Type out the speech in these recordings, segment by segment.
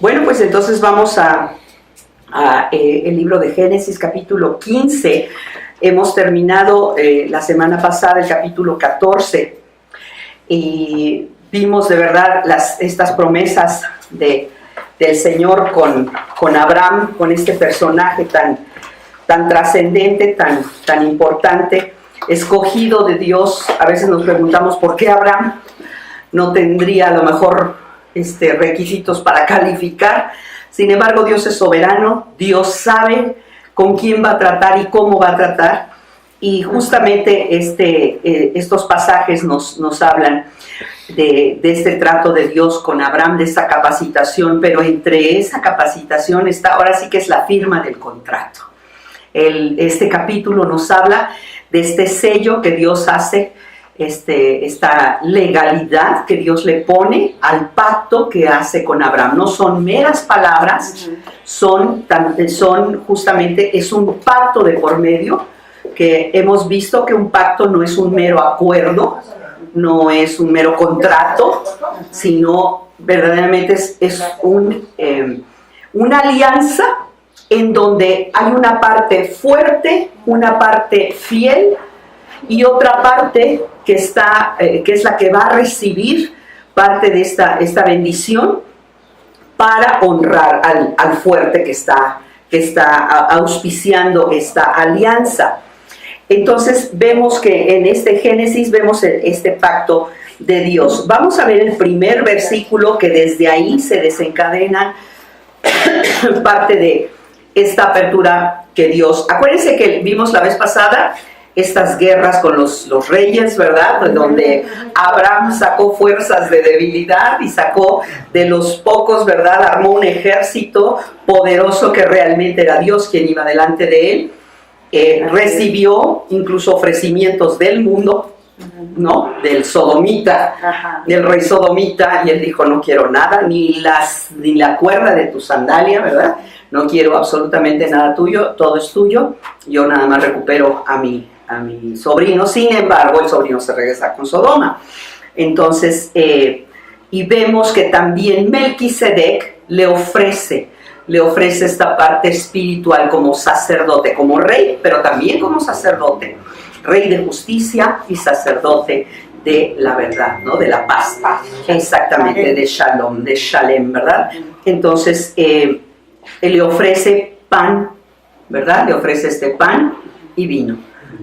Bueno, pues entonces vamos a el libro de Génesis, capítulo 15. Hemos terminado la semana pasada el capítulo 14 y vimos de verdad estas promesas del Señor con Abraham, con este personaje tan trascendente, tan importante, escogido de Dios. A veces nos preguntamos por qué Abraham no tendría a lo mejor requisitos para calificar. Sin embargo, Dios es soberano, Dios sabe con quién va a tratar y cómo va a tratar. Y justamente estos pasajes nos hablan de este trato de Dios con Abraham, de esa capacitación, pero entre esa capacitación está, ahora sí que es la firma del contrato. Este capítulo nos habla de este sello que Dios hace, esta legalidad que Dios le pone al pacto que hace con Abraham. No son meras palabras, son justamente, es un pacto de por medio, que hemos visto que un pacto no es un mero acuerdo, no es un mero contrato, sino verdaderamente es una alianza en donde hay una parte fuerte, una parte fiel y otra parte que es la que va a recibir parte de esta bendición para honrar al fuerte que está auspiciando esta alianza. Entonces vemos que en este Génesis vemos este pacto de Dios. Vamos a ver el primer versículo, que desde ahí se desencadena parte de esta apertura que Dios. Acuérdense que vimos la vez pasada estas guerras con los reyes, ¿verdad? Donde Abraham sacó fuerzas de debilidad y sacó de los pocos, ¿verdad? Armó un ejército poderoso que realmente era Dios quien iba delante de él. Recibió incluso ofrecimientos del mundo, ¿no? Del sodomita, del rey sodomita, y él dijo: no quiero nada, ni la cuerda de tu sandalia, ¿verdad? No quiero absolutamente nada tuyo, todo es tuyo, yo nada más recupero a mi sobrino. Sin embargo, el sobrino se regresa con Sodoma. Entonces, y vemos que también Melquisedec le ofrece esta parte espiritual como sacerdote, como rey, pero también como sacerdote, rey de justicia y sacerdote de la verdad, ¿no? De la paz, exactamente, de Shalom, de Shalem, ¿verdad? Entonces, él le ofrece pan, ¿verdad? Le ofrece este pan y vino,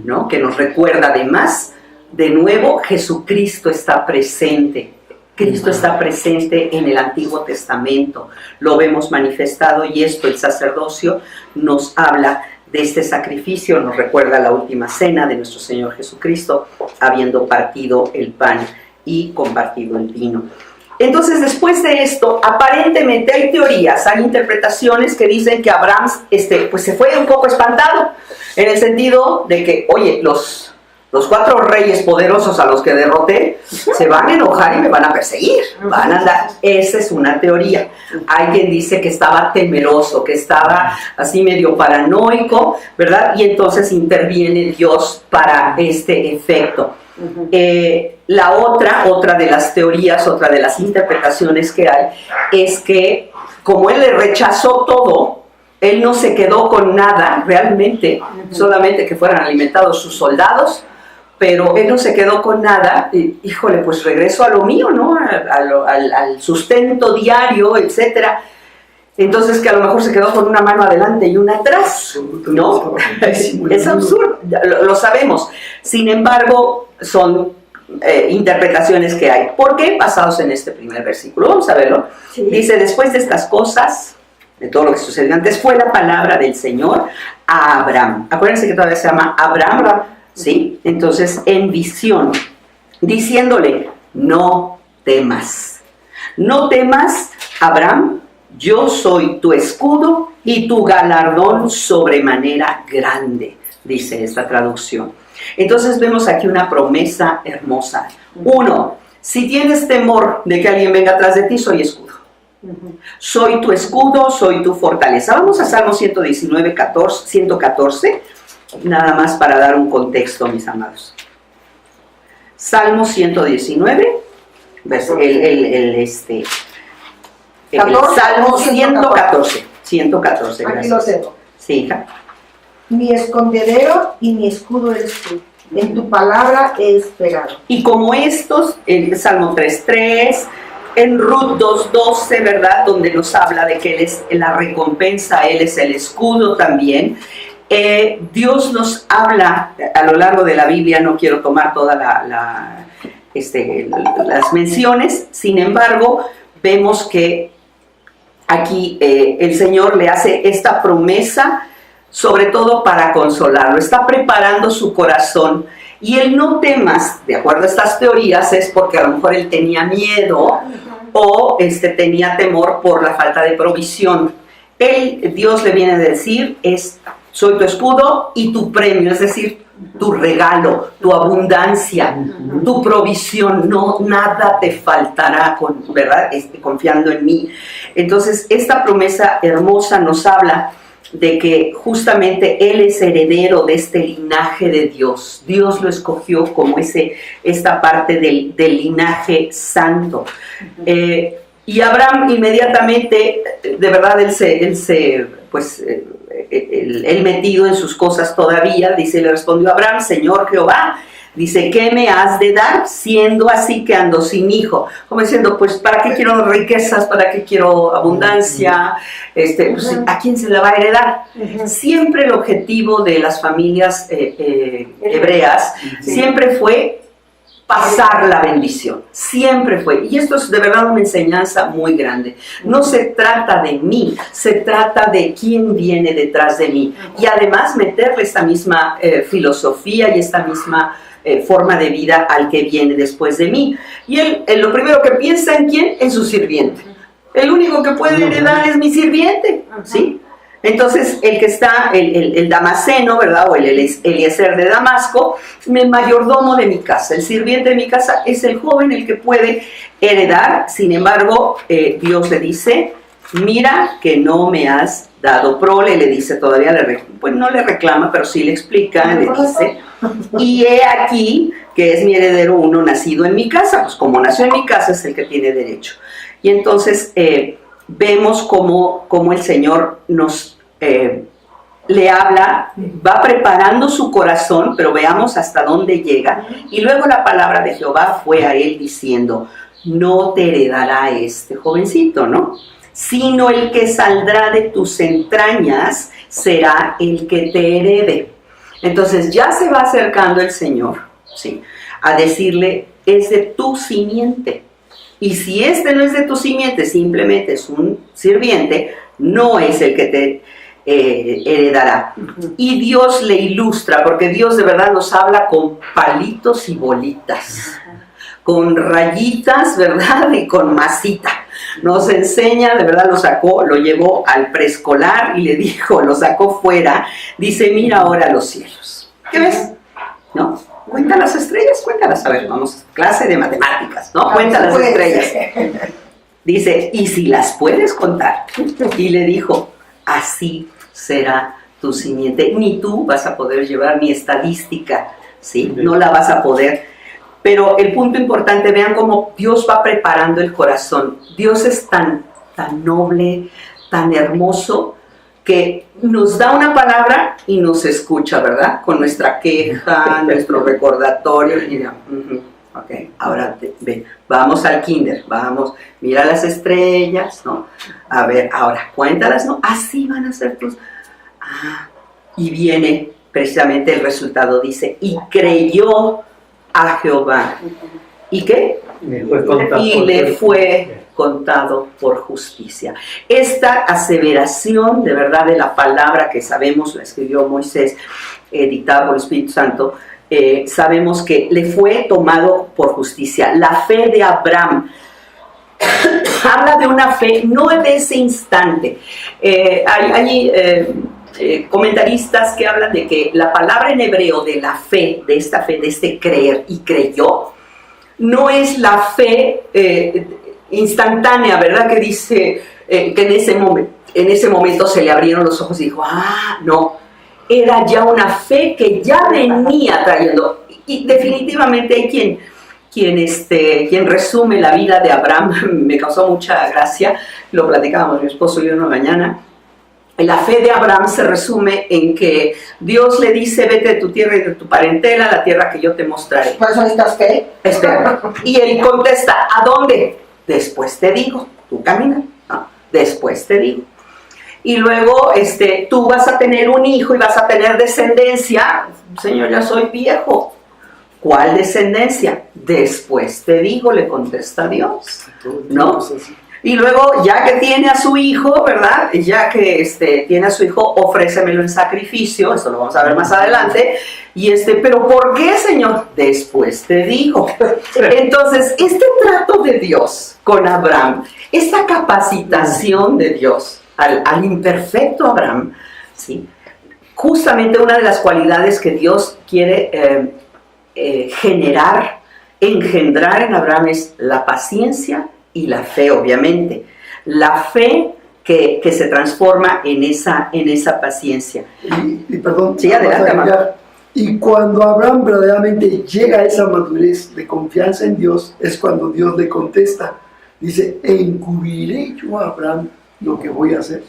¿no? Que nos recuerda además, de nuevo, Jesucristo está presente. Cristo está presente en el Antiguo Testamento, lo vemos manifestado, y esto, el sacerdocio, nos habla de este sacrificio, nos recuerda la última cena de nuestro Señor Jesucristo, habiendo partido el pan y compartido el vino. Entonces, después de esto, aparentemente hay teorías, hay interpretaciones que dicen que Abraham pues se fue un poco espantado, en el sentido de que, oye, los 4 reyes poderosos a los que derroté se van a enojar y me van a perseguir, van a andar. Esa es una teoría. Hay quien dice que estaba temeroso, que estaba así medio paranoico, ¿verdad? Y entonces interviene Dios para este efecto. La otra de las teorías, otra de las interpretaciones que hay, es que como él le rechazó todo, él no se quedó con nada realmente, solamente que fueran alimentados sus soldados, pero él no se quedó con nada. Híjole, pues regreso a lo mío, ¿no? Al sustento diario, etcétera. Entonces, que a lo mejor se quedó con una mano adelante y una atrás, ¿no? Es absurdo, lo sabemos. Sin embargo, son interpretaciones que hay. ¿Por qué? Basados en este primer versículo. Vamos a verlo. Sí. Dice: después de estas cosas, de todo lo que sucedió antes, fue la palabra del Señor a Abraham. Acuérdense que todavía se llama Abraham, ¿sí? Entonces, en visión, diciéndole: no temas, Abraham, yo soy tu escudo y tu galardón sobremanera grande, dice esta traducción. Entonces vemos aquí una promesa hermosa. 1, si tienes temor de que alguien venga atrás de ti, soy escudo. Soy tu escudo, soy tu fortaleza. Vamos a Salmo 114, nada más para dar un contexto, mis amados. Salmo 119, Salmo 114. 114, Aquí gracias. lo tengo. Sí, hija. Mi escondedero y mi escudo eres tú. En tu palabra he esperado. Y como estos, el Salmo 3:3, en Ruth 2:12, ¿verdad? Donde nos habla de que Él es la recompensa, Él es el escudo también. Dios nos habla a lo largo de la Biblia, no quiero tomar todas las menciones, sin embargo, vemos que aquí el Señor le hace esta promesa, sobre todo para consolarlo, está preparando su corazón. Y el no temas, de acuerdo a estas teorías, es porque a lo mejor él tenía miedo o tenía temor por la falta de provisión. Dios le viene a decir, soy tu escudo y tu premio, es decir, tu regalo, tu abundancia, tu provisión, no, nada te faltará, ¿verdad? Confiando en mí. Entonces, esta promesa hermosa nos habla de que justamente Él es heredero de este linaje de Dios. Dios lo escogió como esta parte del linaje santo. Y Abraham inmediatamente, de verdad, él metido en sus cosas todavía, dice, le respondió a Abraham, Señor Jehová, dice, ¿qué me has de dar siendo así que ando sin hijo? Como diciendo, pues, ¿para qué quiero riquezas? ¿Para qué quiero abundancia? Pues, ¿a quién se la va a heredar? Siempre el objetivo de las familias hebreas siempre fue pasar la bendición, siempre fue. Y esto es de verdad una enseñanza muy grande. No se trata de mí, se trata de quién viene detrás de mí. Y además meterle esta misma filosofía y esta misma forma de vida al que viene después de mí. Y él lo primero que piensa, ¿en quién? En su sirviente. El único que puede heredar es mi sirviente, ¿sí? Entonces, el que está, el Damaseno, ¿verdad? O el Eliezer de Damasco, el mayordomo de mi casa, el sirviente de mi casa, es el joven el que puede heredar. Sin embargo, Dios le dice, mira que no me has dado prole, le dice todavía, pues no le reclama, pero sí le explica, le dice, y he aquí que es mi heredero uno nacido en mi casa, pues como nació en mi casa es el que tiene derecho. Y entonces vemos cómo el Señor nos le habla, va preparando su corazón, pero veamos hasta dónde llega. Y luego la palabra de Jehová fue a él diciendo, no te heredará este jovencito, ¿no? Sino el que saldrá de tus entrañas será el que te herede. Entonces ya se va acercando el Señor, ¿sí?, a decirle, es de tu simiente. Y si no es de tu simiente, simplemente es un sirviente, no es el que te heredará. Y Dios le ilustra, porque Dios de verdad nos habla con palitos y bolitas, con rayitas, ¿verdad? Y con masita. Nos enseña, de verdad lo llevó al preescolar y le dijo, lo sacó fuera, dice, mira ahora los cielos. ¿Qué ves? ¿No? Cuenta las estrellas, cuéntalas. A ver, vamos, clase de matemáticas, ¿no? Cuenta las estrellas. Dice, ¿y si las puedes contar? Y le dijo, así será tu simiente. Ni tú vas a poder llevar mi estadística, ¿sí? No la vas a poder. Pero el punto importante, vean cómo Dios va preparando el corazón. Dios es tan noble, tan hermoso, que nos da una palabra y nos escucha, ¿verdad? Con nuestra queja, nuestro recordatorio. Y dirá, ok, ahora vamos al kinder, vamos, mira las estrellas, ¿no? A ver, ahora, cuéntalas, ¿no? Así van a ser tus... y viene precisamente el resultado, dice, y creyó a Jehová. ¿Y qué? Y le fue contado por justicia. Esta aseveración de verdad de la palabra que sabemos, la escribió Moisés, dictada por el Espíritu Santo, sabemos que le fue tomado por justicia. La fe de Abraham habla de una fe no de ese instante. Hay comentaristas que hablan de que la palabra en hebreo de la fe, de esta fe, de este creer y creyó, no es la fe instantánea, ¿verdad? Que dice que en ese momento se le abrieron los ojos y dijo, no, era ya una fe que ya venía trayendo. Y definitivamente hay quien quien resume la vida de Abraham, me causó mucha gracia, lo platicábamos mi esposo y yo una mañana. La fe de Abraham se resume en que Dios le dice, vete de tu tierra y de tu parentela a la tierra que yo te mostraré. ¿Por eso necesitas fe? Espera. Y él contesta, ¿a dónde? Después te digo, tú camina, ¿no? Después te digo. Y luego tú vas a tener un hijo y vas a tener descendencia. Señor, ya soy viejo. ¿Cuál descendencia? Después te digo, le contesta Dios, ¿no? Y luego, ya que tiene a su hijo, ¿verdad? Ya que tiene a su hijo, ofrécemelo en sacrificio. Esto lo vamos a ver más adelante. Y pero ¿por qué, Señor? Después te digo. Entonces, este trato de Dios con Abraham, esta capacitación de Dios al imperfecto Abraham, ¿sí? Justamente una de las cualidades que Dios quiere engendrar en Abraham es la paciencia y la fe, obviamente. La fe que se transforma en esa paciencia. Y perdón, sí, adelante, y cuando Abraham verdaderamente llega a esa madurez de confianza en Dios, es cuando Dios le contesta. Dice, encubriré yo a Abraham lo que voy a hacer.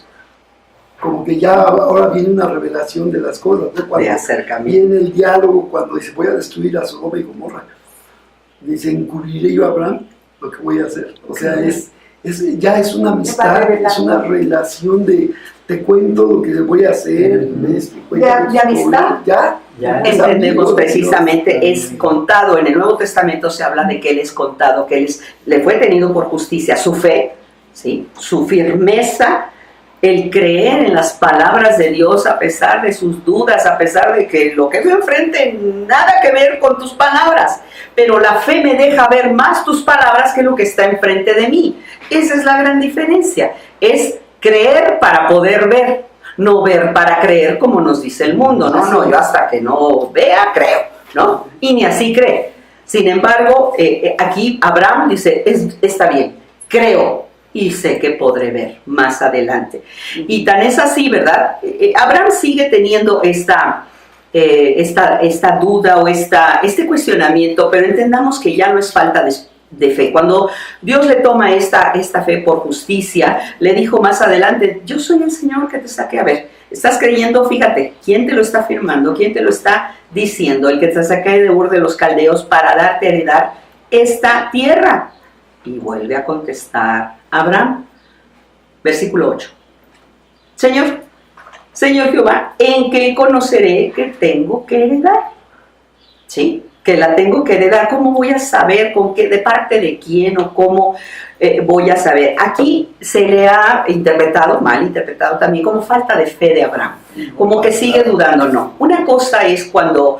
Como que ya ahora viene una revelación de las cosas, ¿no? Cuando de acercamiento. viene el diálogo, cuando dice, voy a destruir a Sodoma y Gomorra. Dice, encubriré yo a Abraham lo que voy a hacer. O sea, ya es una amistad, es una relación de te cuento lo que voy a hacer. ¿De amistad? Ya entendemos precisamente, Dios. es contado. En el Nuevo Testamento se habla de que Él es contado, que le fue tenido por justicia su fe, ¿sí? Su firmeza, el creer en las palabras de Dios a pesar de sus dudas, a pesar de que lo que veo enfrente nada que ver con tus palabras, pero la fe me deja ver más tus palabras que lo que está enfrente de mí. Esa es la gran diferencia, es creer para poder ver, no ver para creer como nos dice el mundo, no, yo hasta que no vea creo, ¿no? Y ni así cree. Sin embargo, aquí Abraham dice, está bien, creo, y sé que podré ver más adelante. Y tan es así, ¿verdad? Abraham sigue teniendo esta duda o este cuestionamiento, pero entendamos que ya no es falta de fe. Cuando Dios le toma esta fe por justicia, le dijo más adelante, yo soy el Señor que te saqué. A ver, estás creyendo, fíjate, ¿quién te lo está afirmando? ¿Quién te lo está diciendo? El que te saqué de Ur de los Caldeos para darte a heredar esta tierra. Y vuelve a contestar Abraham, versículo 8. Señor Jehová, ¿en qué conoceré que tengo que heredar? ¿Sí? Que la tengo que heredar. ¿Cómo voy a saber con qué, de parte de quién o cómo voy a saber? Aquí se le ha mal interpretado también como falta de fe de Abraham, como que sigue dudando. No, una cosa es cuando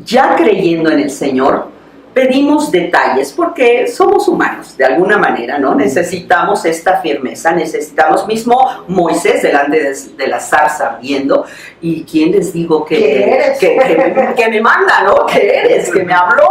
ya creyendo en el Señor pedimos detalles, porque somos humanos, de alguna manera, ¿no? Necesitamos esta firmeza, necesitamos mismo Moisés delante de la zarza ardiendo, y ¿quién les digo que me manda, ¿no? ¿Qué eres? Que me habló.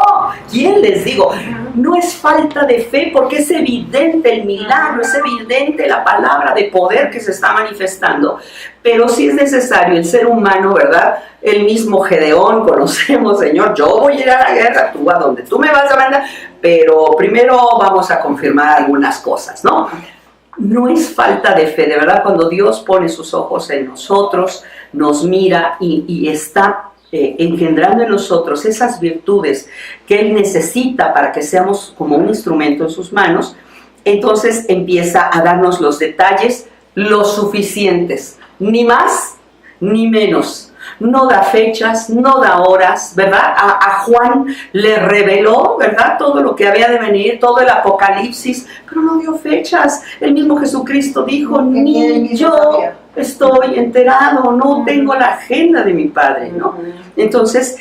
¿Quién les digo? No es falta de fe, porque es evidente el milagro, es evidente la palabra de poder que se está manifestando, pero sí es necesario el ser humano, ¿verdad? El mismo Gedeón, conocemos, Señor, yo voy a ir a la guerra, tú a donde tú me vas a mandar, pero primero vamos a confirmar algunas cosas, ¿no? No es falta de fe, de verdad, cuando Dios pone sus ojos en nosotros, nos mira y está engendrando en nosotros esas virtudes que Él necesita para que seamos como un instrumento en sus manos, entonces empieza a darnos los detalles, los suficientes, ni más ni menos. No da fechas, no da horas, ¿verdad? A Juan le reveló, ¿verdad? Todo lo que había de venir, todo el apocalipsis, pero no dio fechas. El mismo Jesucristo dijo, ni yo estoy enterado, no tengo la agenda de mi Padre, ¿no? Entonces,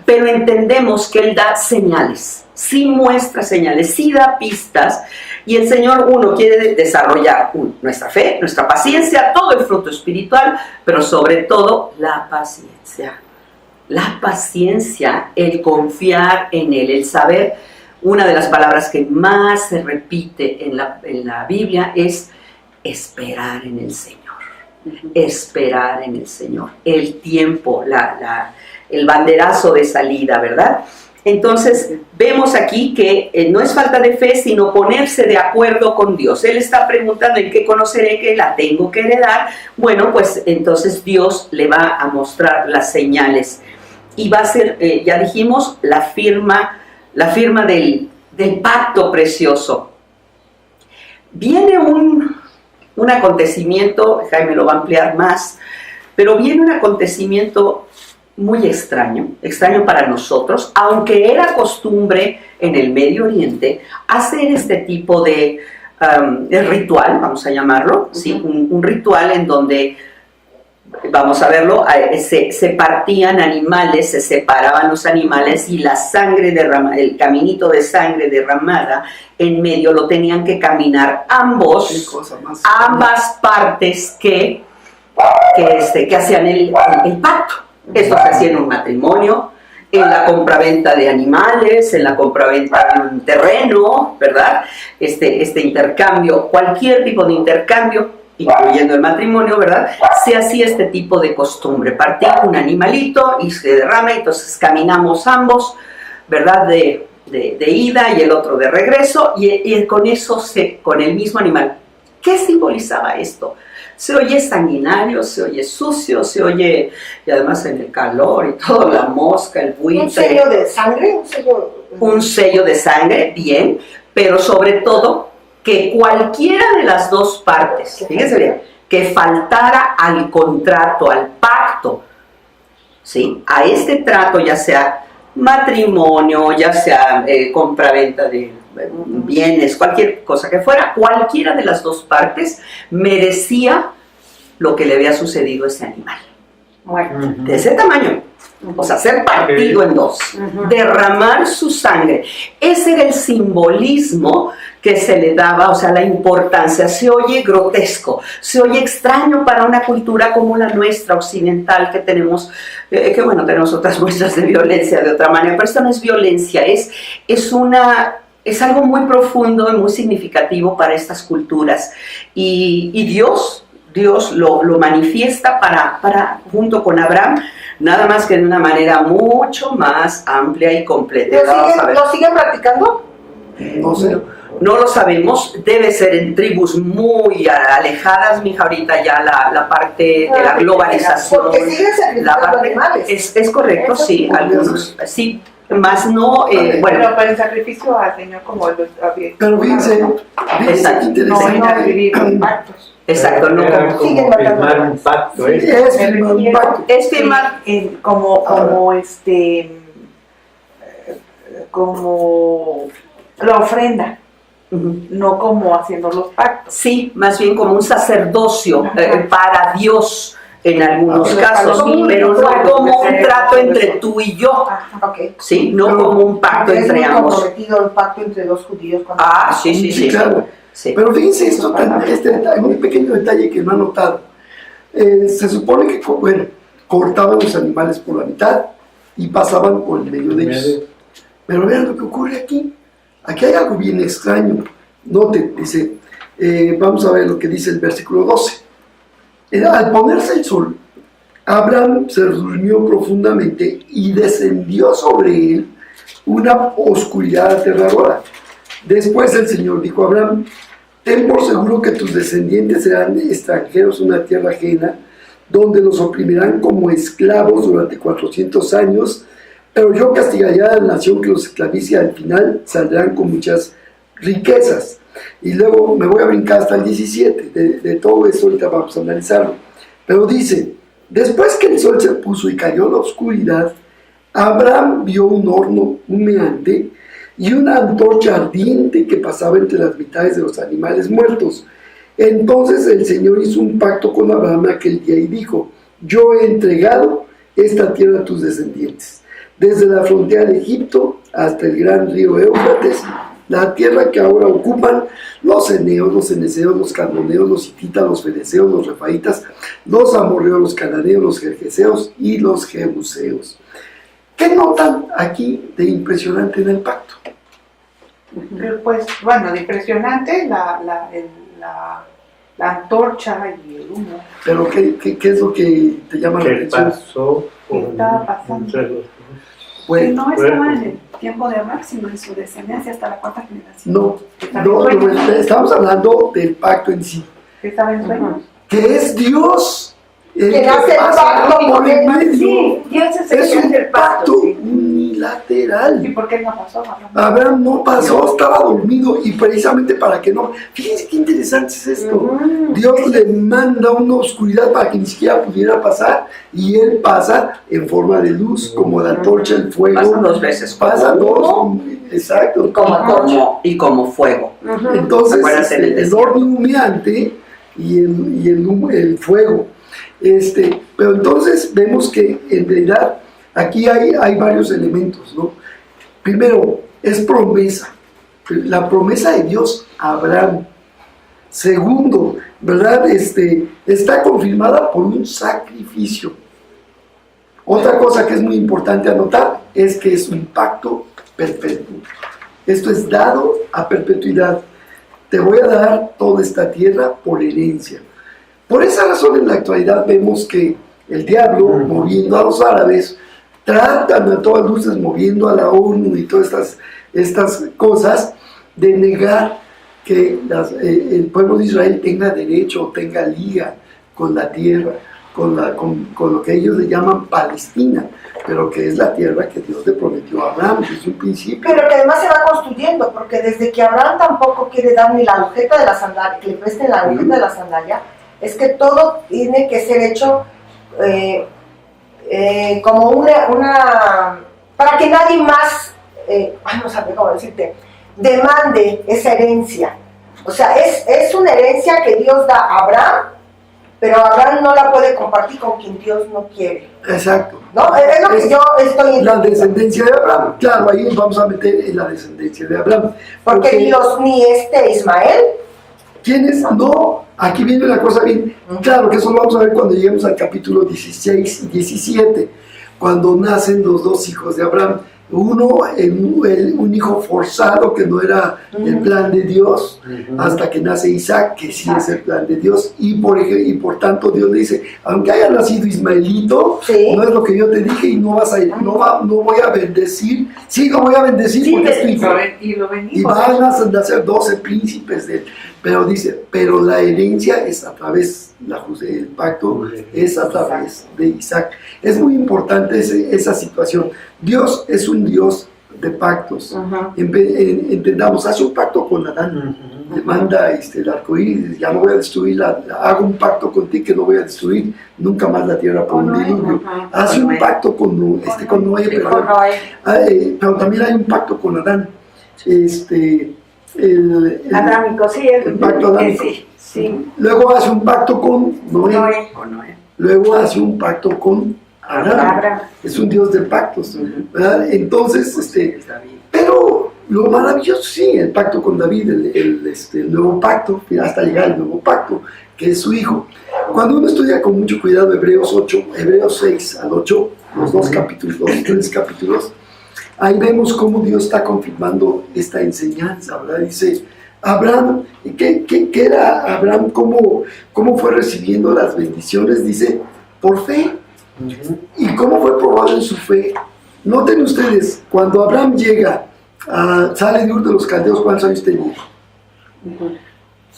pero entendemos que Él da señales, sí muestra señales, sí da pistas, y el Señor, quiere desarrollar nuestra fe, nuestra paciencia, todo el fruto espiritual, pero sobre todo la paciencia. La paciencia, el confiar en Él, el saber. Una de las palabras que más se repite en la Biblia es esperar en el Señor. Esperar en el Señor. El tiempo, el banderazo de salida, ¿verdad? Entonces, vemos aquí que no es falta de fe, sino ponerse de acuerdo con Dios. Él está preguntando, ¿en qué conoceré que la tengo que heredar? Bueno, pues entonces Dios le va a mostrar las señales. Y va a ser, ya dijimos, la firma del pacto precioso. Viene un acontecimiento, Jaime lo va a ampliar más, pero viene un acontecimiento muy extraño para nosotros, aunque era costumbre en el Medio Oriente hacer este tipo de ritual, vamos a llamarlo, ¿sí? Un ritual en donde, vamos a verlo, se partían animales, se separaban los animales y la sangre derramada, el caminito de sangre derramada en medio lo tenían que caminar ambas partes que hacían el pacto. Esto se hacía en un matrimonio, en la compraventa de animales, en la compraventa de un terreno, ¿verdad? Este intercambio, cualquier tipo de intercambio, incluyendo el matrimonio, ¿verdad? Se hacía este tipo de costumbre, partir un animalito y se derrama, entonces caminamos ambos, ¿verdad? De ida y el otro de regreso, y con eso, con el mismo animal. ¿Qué simbolizaba esto? Se oye sanguinario, se oye sucio, se oye, y además en el calor y todo, la mosca, el buitre. ¿Un sello de sangre? Un sello de sangre, bien, pero sobre todo que cualquiera de las dos partes, fíjense bien, que faltara al contrato, al pacto, ¿sí? A este trato, ya sea matrimonio, ya sea compraventa de bienes, cualquier cosa que fuera, cualquiera de las dos partes merecía lo que le había sucedido a ese animal. Bueno, de ese tamaño, o sea, ser partido en dos, derramar su sangre. Ese era el simbolismo que se le daba, o sea, la importancia. Se oye grotesco, se oye extraño para una cultura como la nuestra, occidental, que tenemos, tenemos otras muestras de violencia de otra manera, pero esta no es violencia, es algo muy profundo y muy significativo para estas culturas. Y Dios lo manifiesta junto con Abraham, nada más que de una manera mucho más amplia y completa. ¿Lo siguen practicando? No sé. No lo sabemos, debe ser en tribus muy alejadas, mija, ahorita ya la parte de la globalización. Porque siguen sacrificando animales. Es correcto, eso sí, algunos, sí. Más no, bueno, para el sacrificio al Señor como lo había. Pero fíjense, no vivir con pactos. Exacto, no como firmar un pacto. Es firmar un pacto. Es firmar como la ofrenda, no como haciendo los pactos. Sí, más bien como un sacerdocio para Dios. En algunos casos, pero no como un trato entre tú y yo, ¿sí? No como un pacto entre ambos. Comprometido el pacto entre dos judíos. Sí, claro. Sí. Pero fíjense esto, un pequeño detalle que no ha notado. Se supone que cortaban los animales por la mitad y pasaban por el medio de ellos. Pero vean lo que ocurre aquí. Aquí hay algo bien extraño. Note, dice, vamos a ver lo que dice el versículo 12. Al ponerse el sol, Abraham se durmió profundamente y descendió sobre él una oscuridad aterradora. Después el Señor dijo a Abraham: ten por seguro que tus descendientes serán extranjeros en una tierra ajena, donde los oprimirán como esclavos durante 400 años, pero yo castigaré a la nación que los esclavice y al final saldrán con muchas riquezas. Y luego me voy a brincar hasta el 17, de todo esto ahorita vamos a analizarlo. Pero dice: después que el sol se puso y cayó la oscuridad, Abraham vio un horno humeante y una antorcha ardiente que pasaba entre las mitades de los animales muertos. Entonces el Señor hizo un pacto con Abraham aquel día y dijo: yo he entregado esta tierra a tus descendientes, desde la frontera de Egipto hasta el gran río Éufrates, la tierra que ahora ocupan los eneos, los cenezeos, los cadmoneos, los hititas, los feneceos, los refaitas, los amorreos, los cananeos, los gergeseos y los jebuseos. ¿Qué notan aquí de impresionante en el pacto? Pues bueno, de impresionante la antorcha y el humo. Pero ¿qué es lo que te llama la atención? Pasó ¿Qué estaba pasando? Pues, no estaba en el tiempo de Abraham, sino en su descendencia hasta la cuarta generación. no, estamos hablando del pacto en sí, ¿Qué estaba en sueños? que es Dios el Que hace el pasa pacto por el con él. medio. Sí, Dios es el Es que un hace el pacto. pacto Sí. unilateral. ¿Y por qué no pasó, Abraham? Abraham no pasó, estaba dormido, y precisamente para que no. Fíjense qué interesante es esto. Dios le manda una oscuridad para que ni siquiera pudiera pasar, y él pasa en forma de luz, como la antorcha, el fuego. Pasa dos veces. Pasa como dos, humo exacto. y como fuego. Entonces, Acuérdate del el desierto. horno humeante y el fuego. Pero entonces vemos que en realidad aquí hay varios elementos, ¿no? Primero, es promesa. La promesa de Dios a Abraham. Segundo, ¿verdad? Está confirmada por un sacrificio. Otra cosa que es muy importante anotar es que es un pacto perpetuo. Esto es dado a perpetuidad. Te voy a dar toda esta tierra por herencia. Por esa razón, en la actualidad vemos que el diablo, moviendo a los árabes, tratan a todas luces, moviendo a la ONU y todas estas cosas, de negar que el pueblo de Israel tenga derecho o tenga liga con la tierra, con lo que ellos le llaman Palestina, pero que es la tierra que Dios le prometió a Abraham desde un principio. Pero que además se va construyendo, porque desde que Abraham tampoco quiere dar ni la agujeta de la sandalia, que le presten la agujeta de la sandalia, es que todo tiene que ser hecho como una para que nadie más, no sé cómo decirte, demande esa herencia. O sea, es una herencia que Dios da a Abraham, pero Abraham no la puede compartir con quien Dios no quiere. Exacto. ¿No? Es lo que yo estoy La entendiendo. descendencia de Abraham. Claro, ahí nos vamos a meter en la descendencia de Abraham. Porque ni Ismael. ¿Quiénes? No, aquí viene la cosa bien. Claro que eso lo vamos a ver cuando lleguemos al capítulo 16 y 17, cuando nacen los dos hijos de Abraham. Uno, un hijo forzado, que no era el plan de Dios, hasta que nace Isaac, que sí es el plan de Dios, y por tanto Dios le dice, aunque haya nacido Ismaelito, Sí. no es lo que yo te dije, y no voy a bendecir, sí lo voy a bendecir porque es tu hijo. Y lo Y bendijo. van a nacer 12 príncipes de él. Pero dice, pero la herencia es a través, el pacto es a través de Isaac. Es muy importante esa situación. Dios es un Dios de pactos. Entendamos, hace un pacto con Adán. Le manda el arcoíris, ya no voy a destruir, hago un pacto contigo que no voy a destruir nunca más la tierra por un diluvio. Hace un pacto con Noé, perdón. Pero también hay un pacto con Adán. Adámico, sí, el pacto adámico. Sí. Luego hace un pacto con Noé. Con Noé. Luego hace un pacto con Abraham. Es un Dios de pactos, ¿verdad? Entonces, pero lo maravilloso, sí, el pacto con David, el nuevo pacto, hasta llegar al nuevo pacto, que es su hijo. Cuando uno estudia con mucho cuidado Hebreos 6 al 8, los dos capítulos, los 3 capítulos, ahí vemos cómo Dios está confirmando esta enseñanza, ¿verdad? Dice, Abraham, ¿qué era Abraham? ¿Cómo fue recibiendo las bendiciones? Dice, por fe. ¿Y cómo fue probado en su fe? Noten ustedes, cuando Abraham sale de Ur de los Caldeos, ¿cuántos años tenía?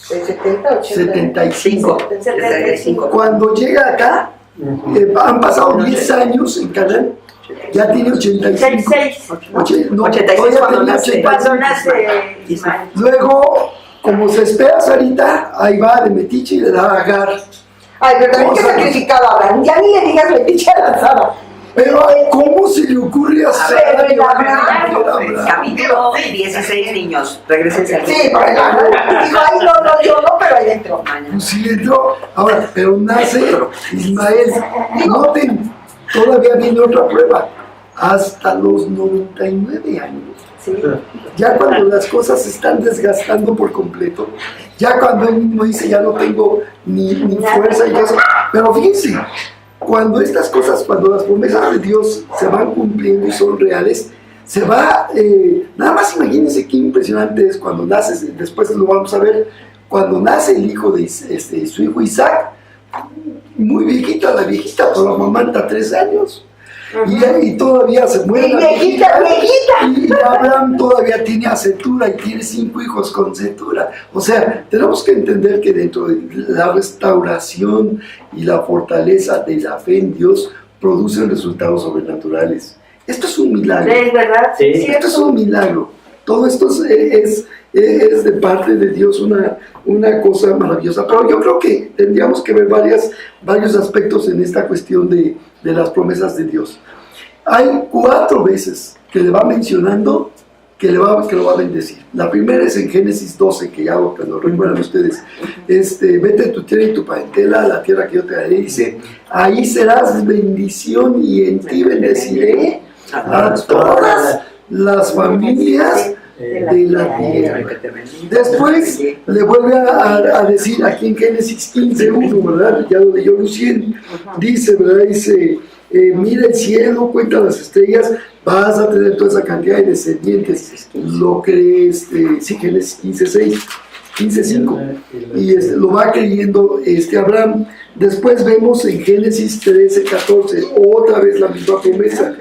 ¿De 70, 80? 75. Cuando llega acá, han pasado 10 años en Canaán, ya tiene 85. 86. No, 86 todavía cuando tenía nace. 85. Cuando nace Ismael. Luego, como se espera Sarita, ahí va de metiche y le da a Agar. Ay, pero también que Cosa que- sacrificado a Abraham. Ya ni le digas metiche lanzada. Pero, ¿cómo se le ocurre a Sara ver, llevar Abraham, a Abraham? Capítulo 16 niños. Regresense al Sí, pero dijo, ay, no, yo no, pero ahí entró. Pues sí entró. Ahora, pero nace Ismael. Noten, todavía viene otra prueba. Hasta los 99 años. Sí. Ya cuando las cosas se están desgastando por completo, ya cuando él mismo dice, ya no tengo ni fuerza y eso. Pero fíjense, cuando estas cosas, cuando las promesas de Dios se van cumpliendo y son reales, se va, nada más imagínense qué impresionante es cuando nace, después lo vamos a ver, cuando nace el hijo de su hijo Isaac, muy viejita la viejita, pero amamanta 3 años. y todavía se muere Y la viejita, y Abraham todavía tiene a Cetura y tiene 5 hijos con Cetura. O sea, tenemos que entender que dentro de la restauración y la fortaleza de la fe en Dios producen resultados sobrenaturales. Esto es un milagro. ¿Es verdad? Sí. Esto es un milagro. Todo esto es de parte de Dios una cosa maravillosa. Pero yo creo que tendríamos que ver varios aspectos en esta cuestión de las promesas de Dios. Hay 4 veces que le va mencionando que lo va a bendecir. La primera es en Génesis 12, que ya lo recuerdan ustedes. Vete de tu tierra y tu parentela a la tierra que yo te daré. Dice, ahí serás bendición y en ti bendeciré a todas las familias de la tierra. Después le vuelve a decir aquí en Génesis 15:1, ¿verdad? Ya lo leyó Lucien. Dice, ¿verdad? Dice, mira el cielo, cuenta las estrellas, vas a tener toda esa cantidad de descendientes. Lo que sí, Génesis 15:5. Y lo va creyendo Abraham. Después vemos en Génesis 13:14, otra vez la misma promesa.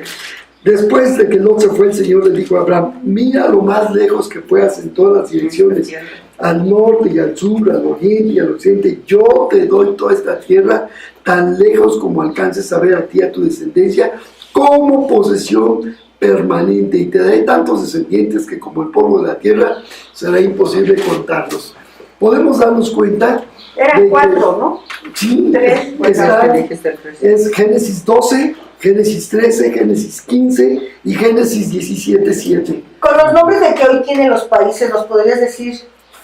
Después de que Lot se fue, el Señor le dijo a Abraham, mira lo más lejos que puedas en todas las direcciones, al norte y al sur, al oriente y al occidente. Yo te doy toda esta tierra, tan lejos como alcances a ver a ti y a tu descendencia, como posesión permanente. Y te daré tantos descendientes que como el polvo de la tierra será imposible contarlos. Podemos darnos cuenta. Eran 4, ¿no? Sí, 3. es Génesis 12, Génesis 13, Génesis 15 y Génesis 17:7. Con los nombres de que hoy tienen los países, ¿nos podrías decir,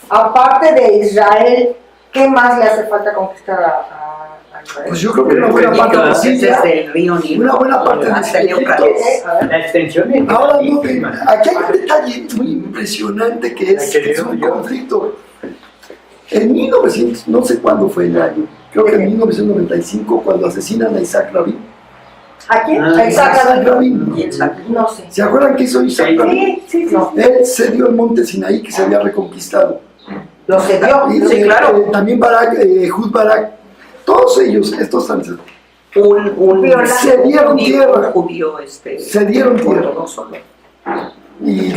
aparte de Israel, qué más le hace falta conquistar a Israel? Pues yo creo que una buena parte de Siria, desde el río Nilo una buena parte de hasta el Egipto. Éufrates. La extensión es Ahora aquí hay un detalle muy impresionante que es un conflicto. En 1900, no sé cuándo fue el año, creo que en 1995, cuando asesinan a Isaac Rabin. ¿A quién? Ah, A Isaac Rabin. ¿Quién sabe? No sé. ¿Se acuerdan qué hizo Isaac Rabin? Sí. No. Él cedió el monte Sinaí que se había reconquistado. Lo cedió. Y, Sí, claro. También Barak, Ehud Barak, todos ellos, estos Un se dieron judío, tierra. un judío se dieron tierra. ortodoxo, Y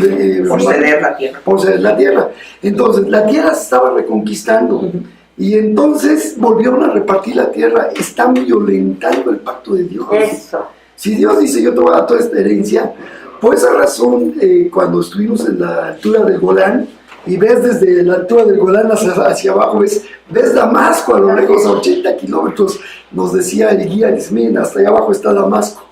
por ceder la tierra. por ceder la tierra. Entonces, la tierra se estaba reconquistando. Y entonces volvieron a repartir la tierra. Están violentando el pacto de Dios. Eso. Si Dios dice, yo te voy a dar toda esta herencia, por esa razón, cuando estuvimos en la altura del Golán, y ves desde la altura del Golán hacia abajo, ves Damasco a lo lejos, a 80 kilómetros, nos decía el guía, dice, miren, hasta allá abajo está Damasco.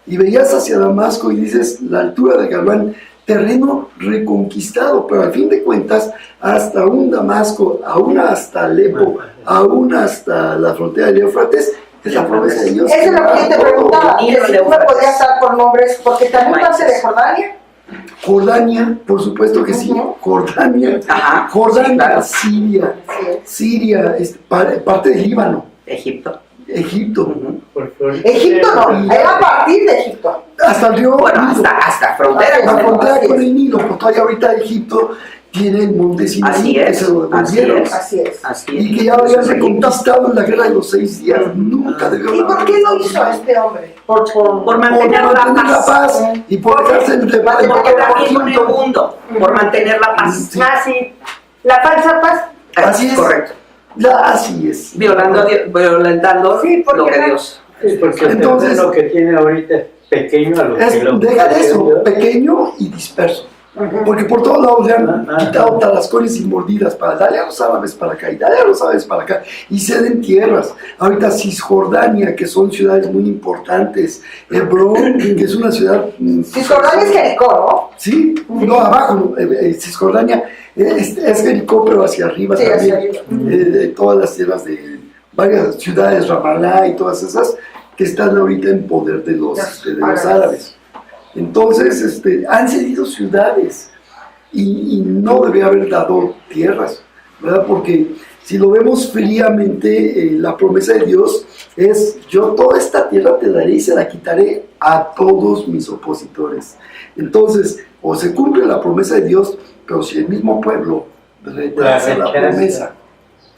Y veías hacia Damasco y dices, la altura de Galván, terreno reconquistado, pero al fin de cuentas, hasta un Damasco, aún hasta Alepo, aún hasta la frontera del Éufrates, es la promesa de Dios. Esa es lo que yo te preguntaba, Y que lo si de tú me Éufrates. podías dar por nombres, porque también parte de Jordania. Jordania, por supuesto que sí, Ujú. Jordania, Ajá, Jordania, sí, claro. Siria, Sí. parte de Líbano, Egipto. Egipto, Egipto no, era a partir de Egipto. hasta el río Bueno, Nilo. hasta frontera. La frontera así con es. el Nilo, porque todavía ahorita Egipto tiene el monte Sinaí, Así que es, se lo así devolvieron, es. Así es. Así es. y que ya lo Eso habían es Egipto. reconquistado en la guerra de los 6 días, nunca debió ¿Y por qué lo hizo este hombre? Por mantener por la mantener la paz. paz y por dejarse el Porque también con el mundo, por mantener la paz. Sí. Ah, sí. La falsa paz. Así es. Correcto. Así es. Violentando Sí, porque lo que no. Dios. Es porque el Entonces- terreno que tiene ahorita es pequeño a los Deja de eso, pequeño y disperso. Porque por todos lados le han quitado talascones y mordidas para darle a los árabes para acá y darle a los árabes para acá y ceden tierras. Ahorita Cisjordania, que son ciudades muy importantes, Hebrón, que es una ciudad... Cisjordania es Jericó, ¿no? Sí, no, abajo, no, Cisjordania es Jericó, pero hacia arriba Sí, también. hacia arriba. De todas las tierras de varias ciudades, Ramallah y todas esas, que están ahorita en poder de los árabes. Entonces, han cedido ciudades y no debe haber dado tierras, ¿verdad? Porque si lo vemos fríamente, la promesa de Dios es, yo toda esta tierra te daré y se la quitaré a todos mis opositores. Entonces, o se cumple la promesa de Dios, pero si el mismo pueblo rechaza la promesa,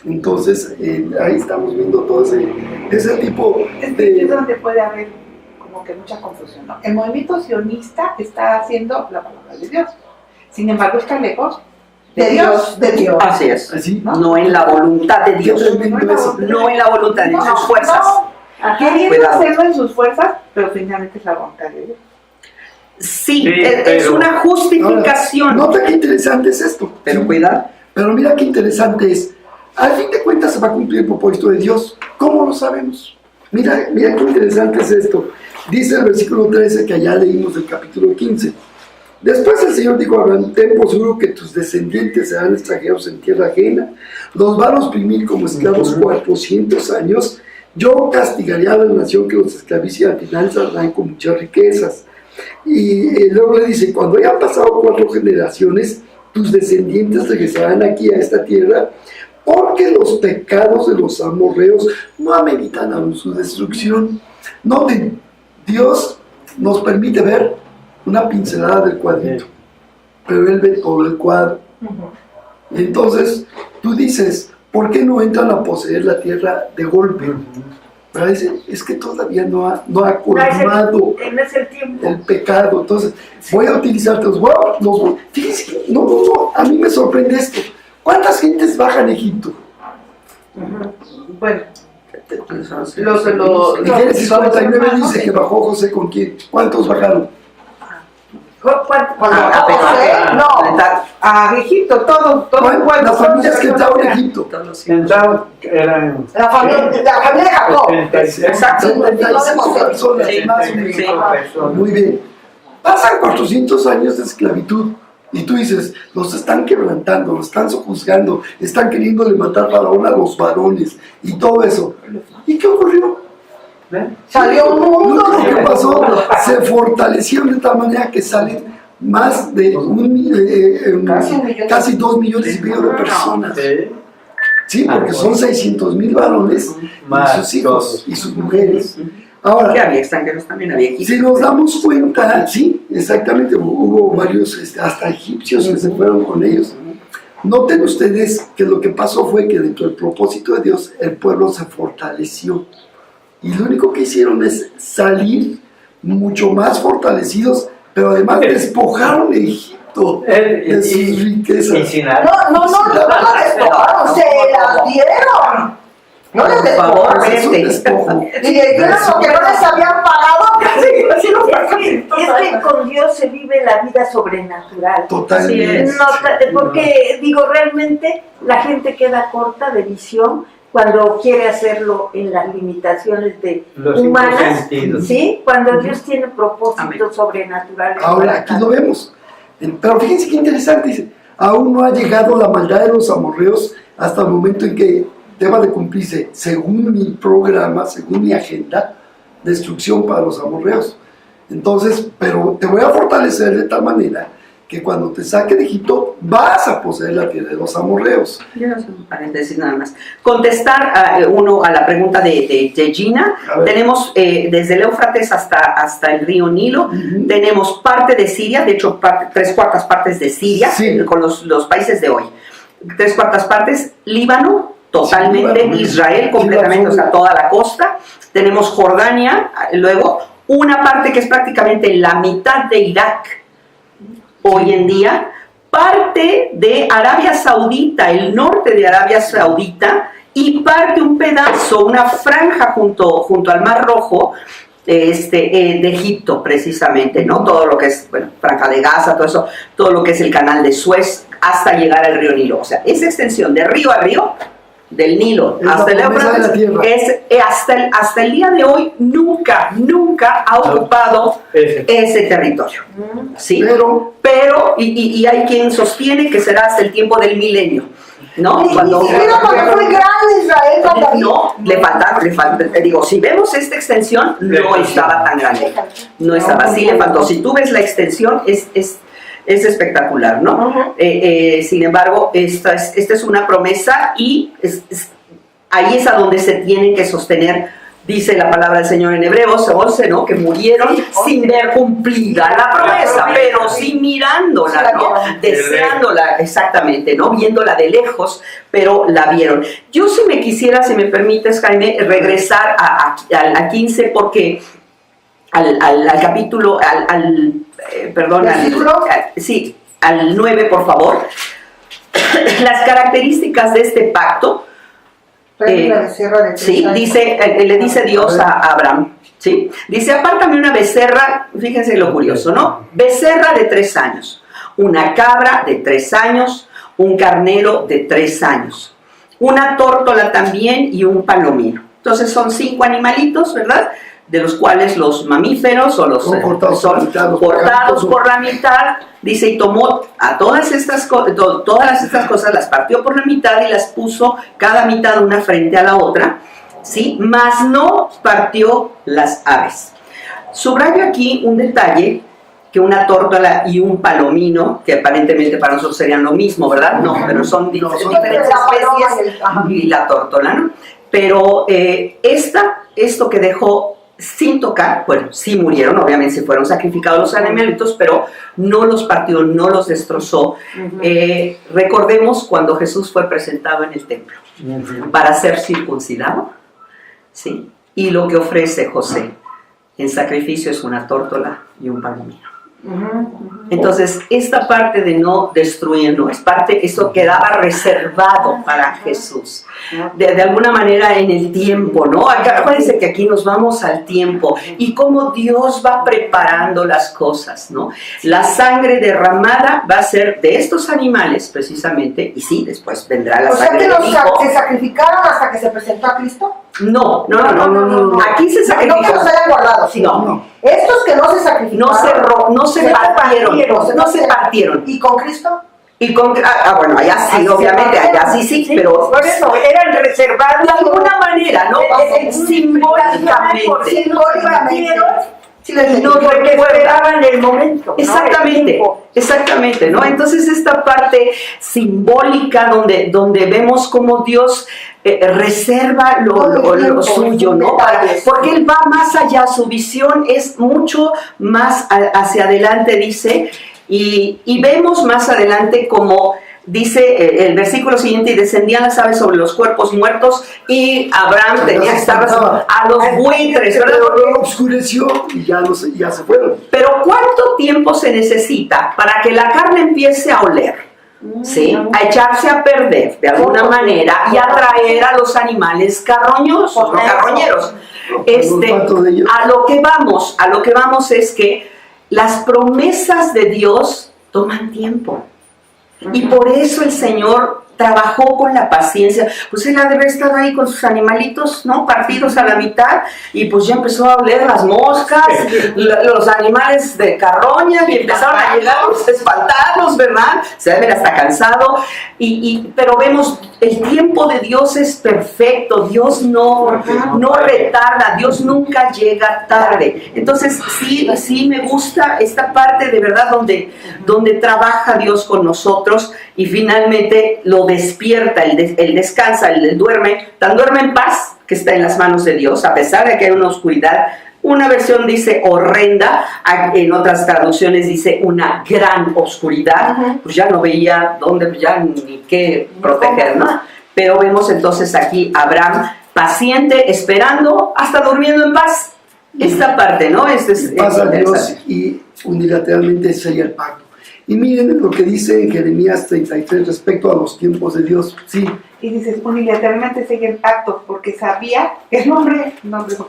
entonces ahí estamos viendo todo ese tipo Es de... donde puede haber como como que mucha confusión, ¿no? El movimiento sionista está haciendo la palabra de Dios. Sin embargo, está lejos De Dios, de Dios. Así es. Así. No en la voluntad de Dios. No en la voluntad de sus fuerzas. Queriendo Cuidado. hacerlo en sus fuerzas, pero finalmente es la voluntad de Dios. Sí, Sí, es pero- una justificación. Nota qué interesante es esto. Pero Sí. cuidado. Pero mira qué interesante es. Al fin de cuentas se va a cumplir el propósito de Dios. ¿Cómo lo sabemos? Mira qué interesante es esto. Dice el versículo 13 que allá leímos el capítulo 15. Después el Señor dijo a Abraham: ten por seguro que tus descendientes serán extranjeros en tierra ajena, los van a oprimir como esclavos 400 años. Yo castigaré a la nación que los esclavice y al final saldrán con muchas riquezas. Y luego le dice: cuando hayan pasado 4 generaciones, tus descendientes regresarán aquí a esta tierra, porque los pecados de los amorreos no ameritan aún su destrucción. Noten, Dios nos permite ver una pincelada del cuadrito, pero Él ve todo el cuadro. Entonces, tú dices: ¿por qué no entran a poseer la tierra de golpe? Pero dice: es que todavía no ha colmado No es el tiempo. el pecado. Entonces, voy a utilizar fíjense que, no, a mí me sorprende esto. ¿Cuántas gentes bajan a Egipto? Bueno, los de los... En Génesis 49 dice que bajó José con quién. ¿Cuántos bajaron? A Egipto, todo Las familias que estaban en Egipto. Entraron, eran La familia de Jacob. 75 personas, Sí, más o sí, menos. sí. Muy bien. Pasan 400 años de esclavitud y tú dices: los están quebrantando, los están sojuzgando, están queriéndole matar faraón a los varones y todo eso. ¿Y qué ocurrió? Salió un mundo. Lo que pasó, se fortalecieron de tal manera que salen más de casi 2 millones y medio de personas. Sí, porque son 600,000 varones y Más sus hijos todos. y sus mujeres. Que Ahora, había extranjeros también, había egipcios. si nos damos cuenta, sí, exactamente, hubo varios, hasta egipcios que se fueron con ellos. Noten ustedes que lo que pasó fue que dentro del propósito de Dios, el pueblo se fortaleció. Y lo único que hicieron es salir mucho más fortalecidos, pero además despojaron a Egipto de sus riquezas. Y sin nada. No despojaron, se las dieron. No les Por favor, despojaron. Es un vete. despojo. Y les dieron lo que no les habían pagado. Es que con Dios se vive la vida sobrenatural. Totalmente. No, porque digo, realmente la gente queda corta de visión cuando quiere hacerlo en las limitaciones de Los cinco humanas, sentidos. ¿sí? Cuando Dios tiene propósitos Amén. sobrenaturales. Ahora, para aquí cada- lo vemos. Pero fíjense qué interesante, dice: aún no ha llegado la maldad de los amorreos hasta el momento en que deba de cumplirse, según mi programa, según mi agenda, destrucción para los amorreos. Entonces, pero te voy a fortalecer de tal manera que cuando te saque de Egipto vas a poseer la tierra de los amorreos. Yo no sé, un paréntesis nada más. Contestar a la pregunta de Gina. A ver. Tenemos desde el Éufrates hasta el río Nilo. Ujú. Tenemos parte de Siria, de hecho 3/4 partes de Siria, Sí. con los países de hoy. 3/4 partes, Líbano, totalmente, Sí, Líbano. Israel completamente, o sea, toda la costa. Tenemos Jordania, luego una parte que es prácticamente la mitad de Irak hoy en día, parte de Arabia Saudita, el norte de Arabia Saudita, y un pedazo, una franja junto al Mar Rojo, de Egipto precisamente, ¿no? Todo lo que es, bueno, Franja de Gaza, todo eso, todo lo que es el canal de Suez, hasta llegar al río Nilo. O sea, esa extensión de río a río, del Nilo Es hasta el la promesa de la Éufrates, tierra. hasta el día de hoy nunca ha ocupado ese territorio. ¿Sí? Pero y hay quien sostiene que será hasta el tiempo del milenio, ¿no? Ni siquiera cuando fue grande Israel con David. No, le falta, te digo, si vemos esta extensión, no estaba tan grande, no estaba, sí le faltó. Si tú ves la extensión, es espectacular, ¿no? Sin embargo, esta es una promesa y ahí es a donde se tiene que sostener, dice la palabra del Señor en Hebreos 11, ¿no? Que murieron sin ver cumplida la promesa, pero sí mirándola, ¿no? Deseándola, exactamente, ¿no? Viéndola de lejos, pero la vieron. Yo si me permites, Jaime, regresar a 15, porque al capítulo, perdón, al 9, por favor. Las características de este pacto. Sí, le dice Dios a Abraham, ¿sí? Dice, apártame una becerra, fíjense lo curioso, ¿no? Becerra de 3 años, una cabra de 3 años, un carnero de 3 años, una tórtola también y un palomino. Entonces son 5 animalitos, ¿verdad? De los cuales los mamíferos o los son cortados por la mitad, dice, y tomó a todas estas cosas, las partió por la mitad y las puso cada mitad una frente a la otra, ¿sí? Mas no partió las aves. Subrayo aquí un detalle, que una tórtola y un palomino, que aparentemente para nosotros serían lo mismo, ¿verdad? No, pero son diferentes especies, y la tórtola, ¿no? Pero esto que dejó sin tocar, bueno, sí murieron, obviamente se fueron sacrificados los animalitos, pero no los partió, no los destrozó. Recordemos cuando Jesús fue presentado en el templo para ser circuncidado, ¿sí? Y lo que ofrece José en sacrificio es una tórtola y un palomino. Entonces, esta parte de no destruir, no es parte, eso quedaba reservado para Jesús. De alguna manera en el tiempo, ¿no? Acuérdense que aquí nos vamos al tiempo y cómo Dios va preparando las cosas, ¿no? La sangre derramada va a ser de estos animales, precisamente, y sí, después vendrá la sangre del Hijo. ¿Se sacrificaron hasta que se presentó a Cristo? No. Aquí se sacrificó. No que los hayan guardado, sí. No. Estos que no se sacrificaron. No se partieron. ¿Y con Cristo? Y con, bueno, allá sí, obviamente, allá sí, pero por eso eran reservados de alguna manera, ¿no? Simbólicamente. Nos esperaban el momento. Exactamente, ¿no? Entonces esta parte simbólica donde vemos cómo Dios reserva lo suyo, ¿no? Porque Él va más allá, su visión es mucho más hacia adelante, dice, y vemos más adelante como dice el versículo siguiente, y descendían las aves sobre los cuerpos muertos, y Abraham tenía que estar a los buitres, ¿verdad? Pero lo oscureció y ya se fueron. Pero ¿cuánto tiempo se necesita para que la carne empiece a oler? ¿Sí? A echarse a perder de alguna manera y atraer a los animales carroñeros. A lo que vamos es que las promesas de Dios toman tiempo. Y por eso el Señor trabajó con la paciencia. Pues Él ha de haber estado ahí con sus animalitos, ¿no? Partidos a la mitad, y pues ya empezó a oler las moscas, los animales de carroña, y empezaron a llegar a espantarlos, ¿verdad? Se debe ver hasta cansado. Pero vemos, el tiempo de Dios es perfecto. Dios no retarda, Dios nunca llega tarde. Entonces sí me gusta esta parte de verdad donde trabaja Dios con nosotros, y finalmente lo despierta, él descansa, él duerme en paz, que está en las manos de Dios, a pesar de que hay una oscuridad. Una versión dice horrenda, en otras traducciones dice una gran oscuridad, pues ya no veía dónde, ya ni qué proteger, ¿no? Pero vemos entonces aquí a Abraham paciente, esperando, hasta durmiendo en paz. Esta parte, ¿no? Pasa Dios y unilateralmente sella el pacto. Y miren lo que dice en Jeremías 33 respecto a los tiempos de Dios. Sí. Y dices, unilateralmente sigue el pacto, porque sabía que el nombre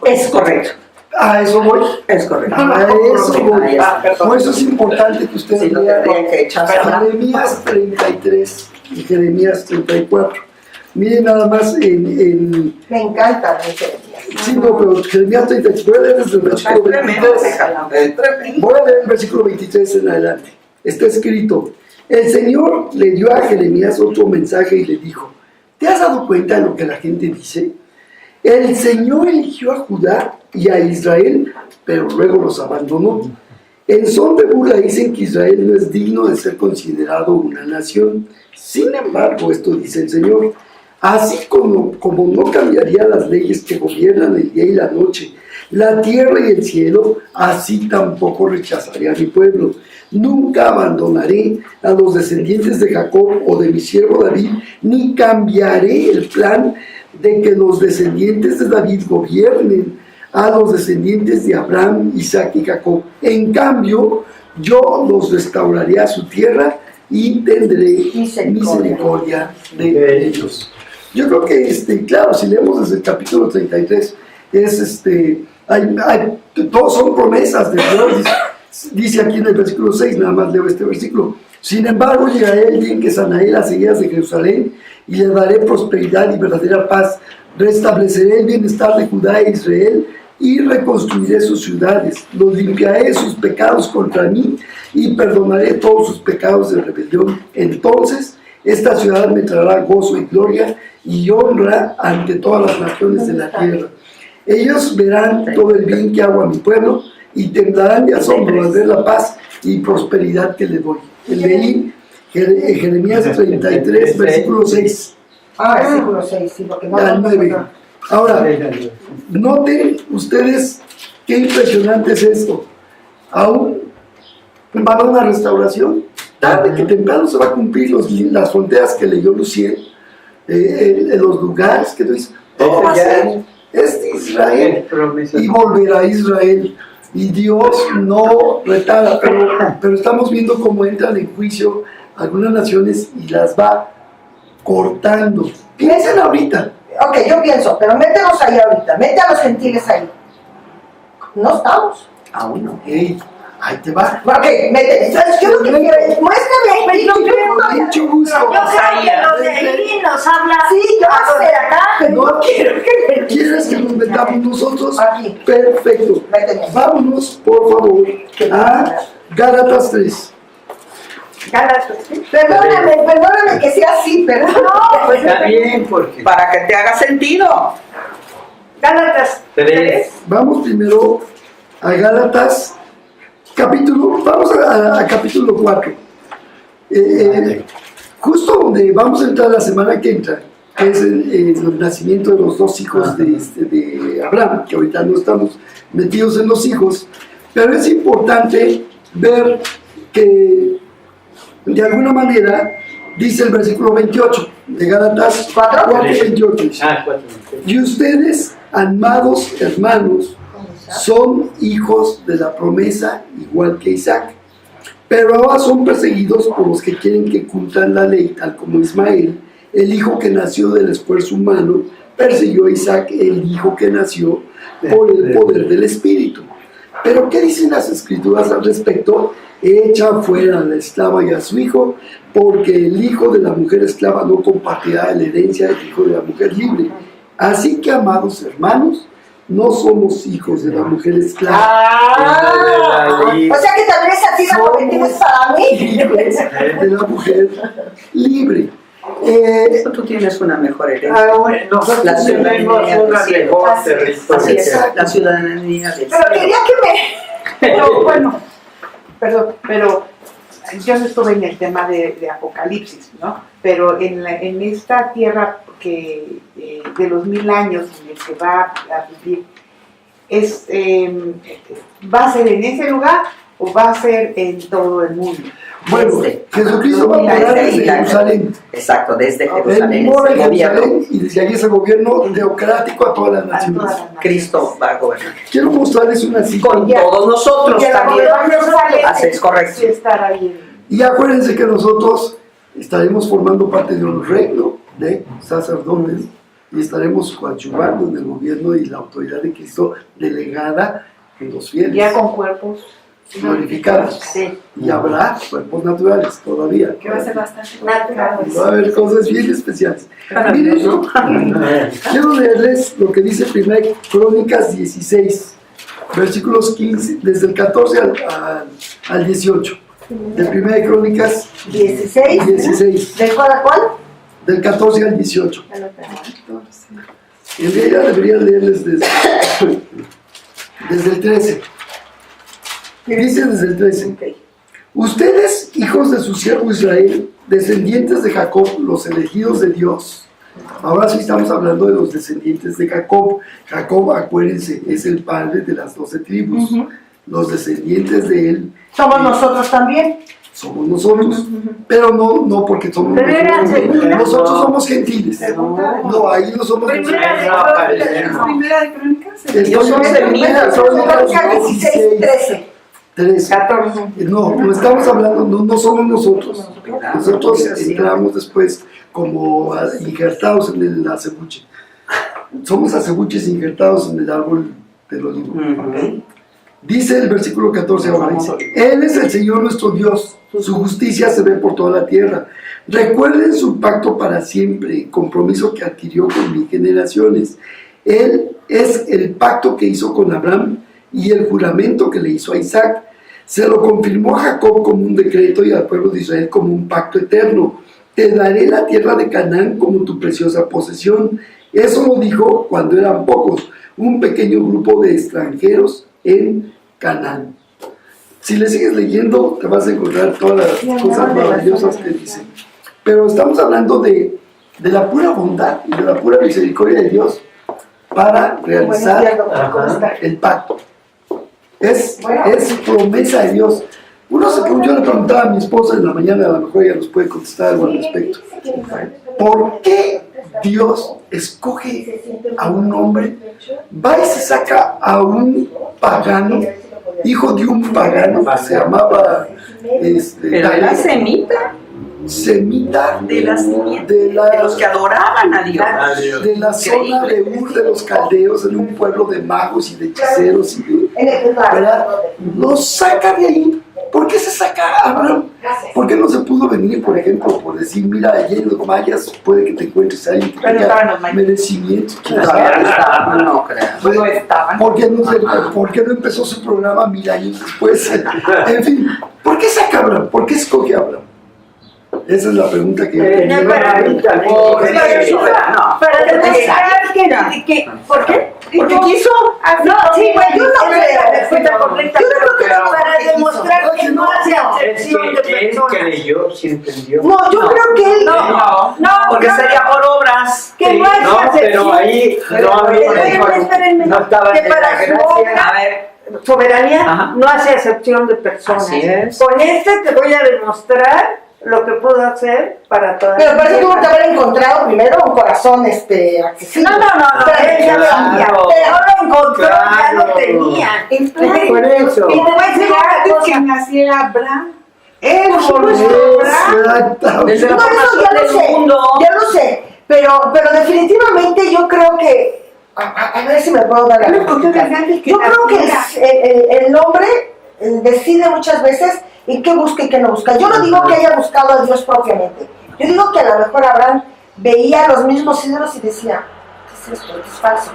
es correcto. A eso voy. Es correcto. A eso voy. Por eso es importante que ustedes vean Jeremías 33 y Jeremías 34. Miren nada más Me encanta Jeremías. Sí, no, pero Jeremías 33, voy a leer desde el versículo 23. Voy a leer el versículo 23 en adelante. Está escrito: el Señor le dio a Jeremías otro mensaje y le dijo: ¿te has dado cuenta de lo que la gente dice? El Señor eligió a Judá y a Israel, pero luego los abandonó. En son de burla dicen que Israel no es digno de ser considerado una nación. Sin embargo, esto dice el Señor: así como no cambiaría las leyes que gobiernan el día y la noche, la tierra y el cielo, así tampoco rechazaré a mi pueblo. Nunca abandonaré a los descendientes de Jacob o de mi siervo David, ni cambiaré el plan de que los descendientes de David gobiernen a los descendientes de Abraham, Isaac y Jacob. En cambio, yo los restauraré a su tierra y tendré misericordia de ellos. Yo creo que, claro, si leemos desde el capítulo 33, todos son promesas de Dios. Dice aquí en el versículo 6, nada más leo este versículo. Sin embargo, llegaré el día en que sanaré las heridas de Jerusalén y le daré prosperidad y verdadera paz. Restableceré el bienestar de Judá e Israel y reconstruiré sus ciudades. Los limpiaré de sus pecados contra mí y perdonaré todos sus pecados de rebelión. Entonces, esta ciudad me traerá gozo y gloria y honra ante todas las naciones de la tierra. Ellos verán todo el bien que hago a mi pueblo y temblarán de asombro al ver la paz y prosperidad que le doy. Leí Jeremías 33, versículo 6. Versículo 6, sí, porque no al 9. Ahora, noten ustedes qué impresionante es esto. Aún va a haber una restauración. Tarde que temprano se va a cumplir las fronteras que leyó Lucien, los lugares que tú dices, todo va a ser, es de Israel y volverá a Israel. Y Dios no retarda, pero estamos viendo cómo entran en juicio algunas naciones y las va cortando. Piensen ahorita. Ok, yo pienso, pero métenos ahí ahorita, mete a los gentiles ahí. No estamos. Aún no. Hey, ahí te va. Ok, métele. Entonces, yo lo que quiero es, muéstrame, yo quiero. Mucho gusto. Yo creo que lo de ahí nos habla Sí, yo a los de acá. No quiero que me ¿Quieres que nos metamos nosotros? Aquí. Perfecto. Méteme. Vámonos, por favor, a Gálatas 3. Gálatas. Perdóname que sea así, pero no. Pues Está bien, porque Para que te haga sentido. Gálatas 3. Vamos primero a Gálatas, vamos a capítulo 4. Justo donde vamos a entrar la semana que entra, que es el nacimiento de los dos hijos de Abraham, que ahorita no estamos metidos en los hijos, pero es importante ver que de alguna manera dice el versículo 28 de Gálatas 4:28. Y ustedes, amados hermanos, son hijos de la promesa igual que Isaac, pero ahora son perseguidos por los que quieren que cumplan la ley, tal como Ismael, el hijo que nació del esfuerzo humano, persiguió a Isaac, el hijo que nació por el poder del Espíritu. Pero ¿qué dicen las Escrituras al respecto? Echa fuera a la esclava y a su hijo, porque el hijo de la mujer esclava no compartirá la herencia del hijo de la mujer libre. Así que, amados hermanos, no somos hijos de la mujer esclava. O sea que tal vez a ti la correctiva es para mí. Hijos de la mujer libre. Tú tienes una mejor herencia. Nosotros La tenemos ciudadanía una del cielo. mejor Así territorio. es, la ciudadanía del Pero cielo. quería que me... Pero bueno, perdón, pero yo no estuve en el tema de Apocalipsis, ¿no? Pero en esta tierra que de los 1000 años en el que va a vivir, ¿va a ser en ese lugar o va a ser en todo el mundo? Bueno, Jesucristo va a morar desde Jerusalén. Exacto, desde Él Jerusalén. mora Es en el gobierno. Jerusalén y desde allí es el gobierno teocrático a todas las naciones. Cristo va a gobernar. Quiero mostrarles una cita. Con todos nosotros Que la también. gobierno sale. Así es correcto. Sí, estar ahí. Y acuérdense que nosotros estaremos formando parte de un reino de sacerdotes y estaremos coadyuvando en el gobierno y la autoridad de Cristo delegada en los fieles. Ya con cuerpos glorificados. Sí. Y habrá cuerpos naturales todavía. Que va a ser bastante Natural. Y va a haber cosas bien especiales. Para Miren, Dios, ¿no? quiero leerles lo que dice 1 Crónicas 16, versículos 15, desde el 14 al 18. De 1 Crónicas 16. 16, ¿De cuál a cuál? del 14 al 18. En realidad debería leerles desde el 13. Dice desde el 13. Ustedes, hijos de su siervo Israel, descendientes de Jacob, los elegidos de Dios. Ahora sí estamos hablando de los descendientes de Jacob. Jacob, acuérdense, es el padre de las 12 tribus. Los descendientes de él Somos nosotros también. somos nosotros, pero no porque somos Pero era nosotros. segunda. Nosotros somos gentiles. No, ahí no somos Primera gentiles. de No aparecemos. ¿Primera de Crónicas? Ellos son semitas. Son Crónicas 16, 13. 13. 14. No estamos hablando, no somos nosotros. Nosotros entramos después como injertados en el acebuche. Somos acebuches injertados en el árbol del olivo. Dice el versículo 14 ahora, dice, Él es el Señor nuestro Dios, su justicia se ve por toda la tierra. Recuerden su pacto para siempre, compromiso que adquirió con mis generaciones. Él es el pacto que hizo con Abraham y el juramento que le hizo a Isaac. Se lo confirmó a Jacob como un decreto y al pueblo de Israel como un pacto eterno. Te daré la tierra de Canaán como tu preciosa posesión. Eso lo dijo cuando eran pocos, un pequeño grupo de extranjeros en Canaán. Si le sigues leyendo, te vas a encontrar todas las cosas maravillosas que dice. Pero estamos hablando de la pura bondad y de la pura misericordia de Dios para realizar el pacto. Es promesa de Dios. Yo le preguntaba a mi esposa en la mañana, a lo mejor ella nos puede contestar algo al respecto. ¿Por qué Dios escoge a un hombre, va y se saca a un pagano, hijo de un pagano, se llamaba Pero era semita de la simiente, de los que adoraban a Dios. De la zona de Ur de los Caldeos, en un pueblo de magos y de hechiceros, ¿verdad? Lo saca de ahí. ¿Por qué se saca a Abraham? ¿Por qué no se pudo venir, por ejemplo, por decir, mira, allí en los mayas puede que te encuentres a alguien que tenga merecimiento? No creo. ¿Por qué no empezó su programa 1000 años después? En fin, ¿por qué saca a Abraham? ¿Por qué escoge a Abraham? Esa es la pregunta que Para demostrar que ¿por qué? Porque quiso. No, sí, pues yo no creo la respuesta correcta, pero para demostrar que no hace acepción de personas. Él creyó, sí entendió. No, yo creo que él. No, Porque sería por obras. que no hace No, acepción. pero ahí no había. Espérenme, No estaba que en la para su gracia. obra, A ver, soberanía Ajá. no hace acepción de personas. Así es. Con este te voy a demostrar lo que puedo hacer para todas Pero las parece que tuvo que personas. haber encontrado primero un corazón accesible. No, él ya lo tenía. Claro. Pero lo encontró, ya lo Claro. tenía. Por eso. Y te voy a decir una Antes que cosa. naciera Abraham, él Por formó supuesto. Abraham. desde la No, eso formación ya lo del sé, mundo. ya lo sé, pero definitivamente yo creo que, a ver si me puedo dar la Pero porque respuesta. antes que Yo creo que naciera. el hombre decide muchas veces en qué busca y qué no busca. Yo no digo que haya buscado a Dios propiamente, yo digo que a lo mejor Abraham veía los mismos ídolos y decía, ¿qué es esto? Es falso.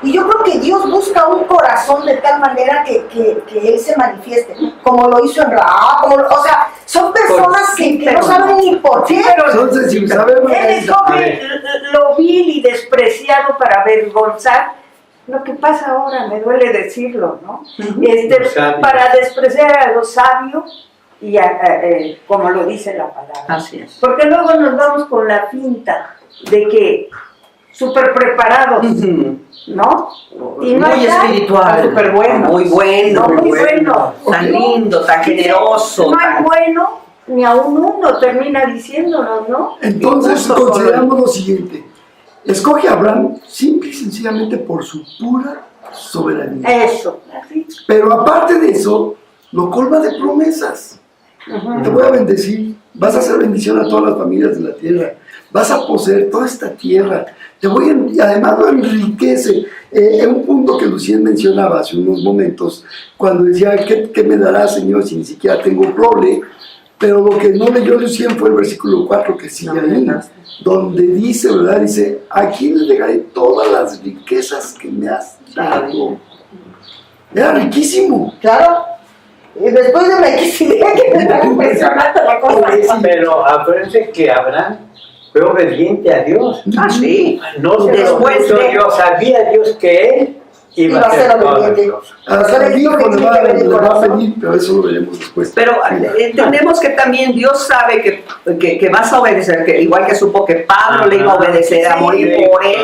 Y yo creo que Dios busca un corazón de tal manera que Él se manifieste, como lo hizo en Rahab, o sea, son personas que no saben ni por qué. Entonces, sin saber, Él Margarita, escoge lo vil y despreciado para avergonzar. Lo que pasa ahora, me duele decirlo, ¿no? Los sabios. Para despreciar a los sabios y como lo dice la palabra. Así es. Porque luego nos vamos con la finta de que súper preparados, ¿no? Y no Muy hay nada. espiritual. Súper bueno. Muy bueno. No, muy bueno. Tan lindo, tan generoso. No es tan- bueno, ni aún uno termina diciéndonos, ¿no? entonces Justo consideramos lo siguiente. Escoge a Abraham simple y sencillamente por su pura soberanía. Eso. Así. Pero aparte de eso, lo colma de promesas. Te voy a bendecir, vas a hacer bendición a todas las familias de la tierra, vas a poseer toda esta tierra, y además lo enriquece. Un punto que Lucien mencionaba hace unos momentos, cuando decía, ¿qué me dará, Señor, si ni siquiera tengo roble? Pero lo que no leyó Lucien fue el versículo 4 que sigue ahí, donde dice, ¿verdad? Dice, ¿a quién le dejaré todas las riquezas que me has dado? Era riquísimo. Claro. Y después de Melquisedec, que es impresionante la cosa. Pero acuérdense que Abraham fue obediente a Dios. Ah, sí. No se lo Después puso de- Dios, sabía Dios que él iba a hacer todas las obediente. cosas. Hasta el hijo le va a pedir, pero eso lo veremos después. Pero entendemos que también Dios sabe que vas a obedecer, que igual que supo que Pablo le iba a obedecer, a morir por él,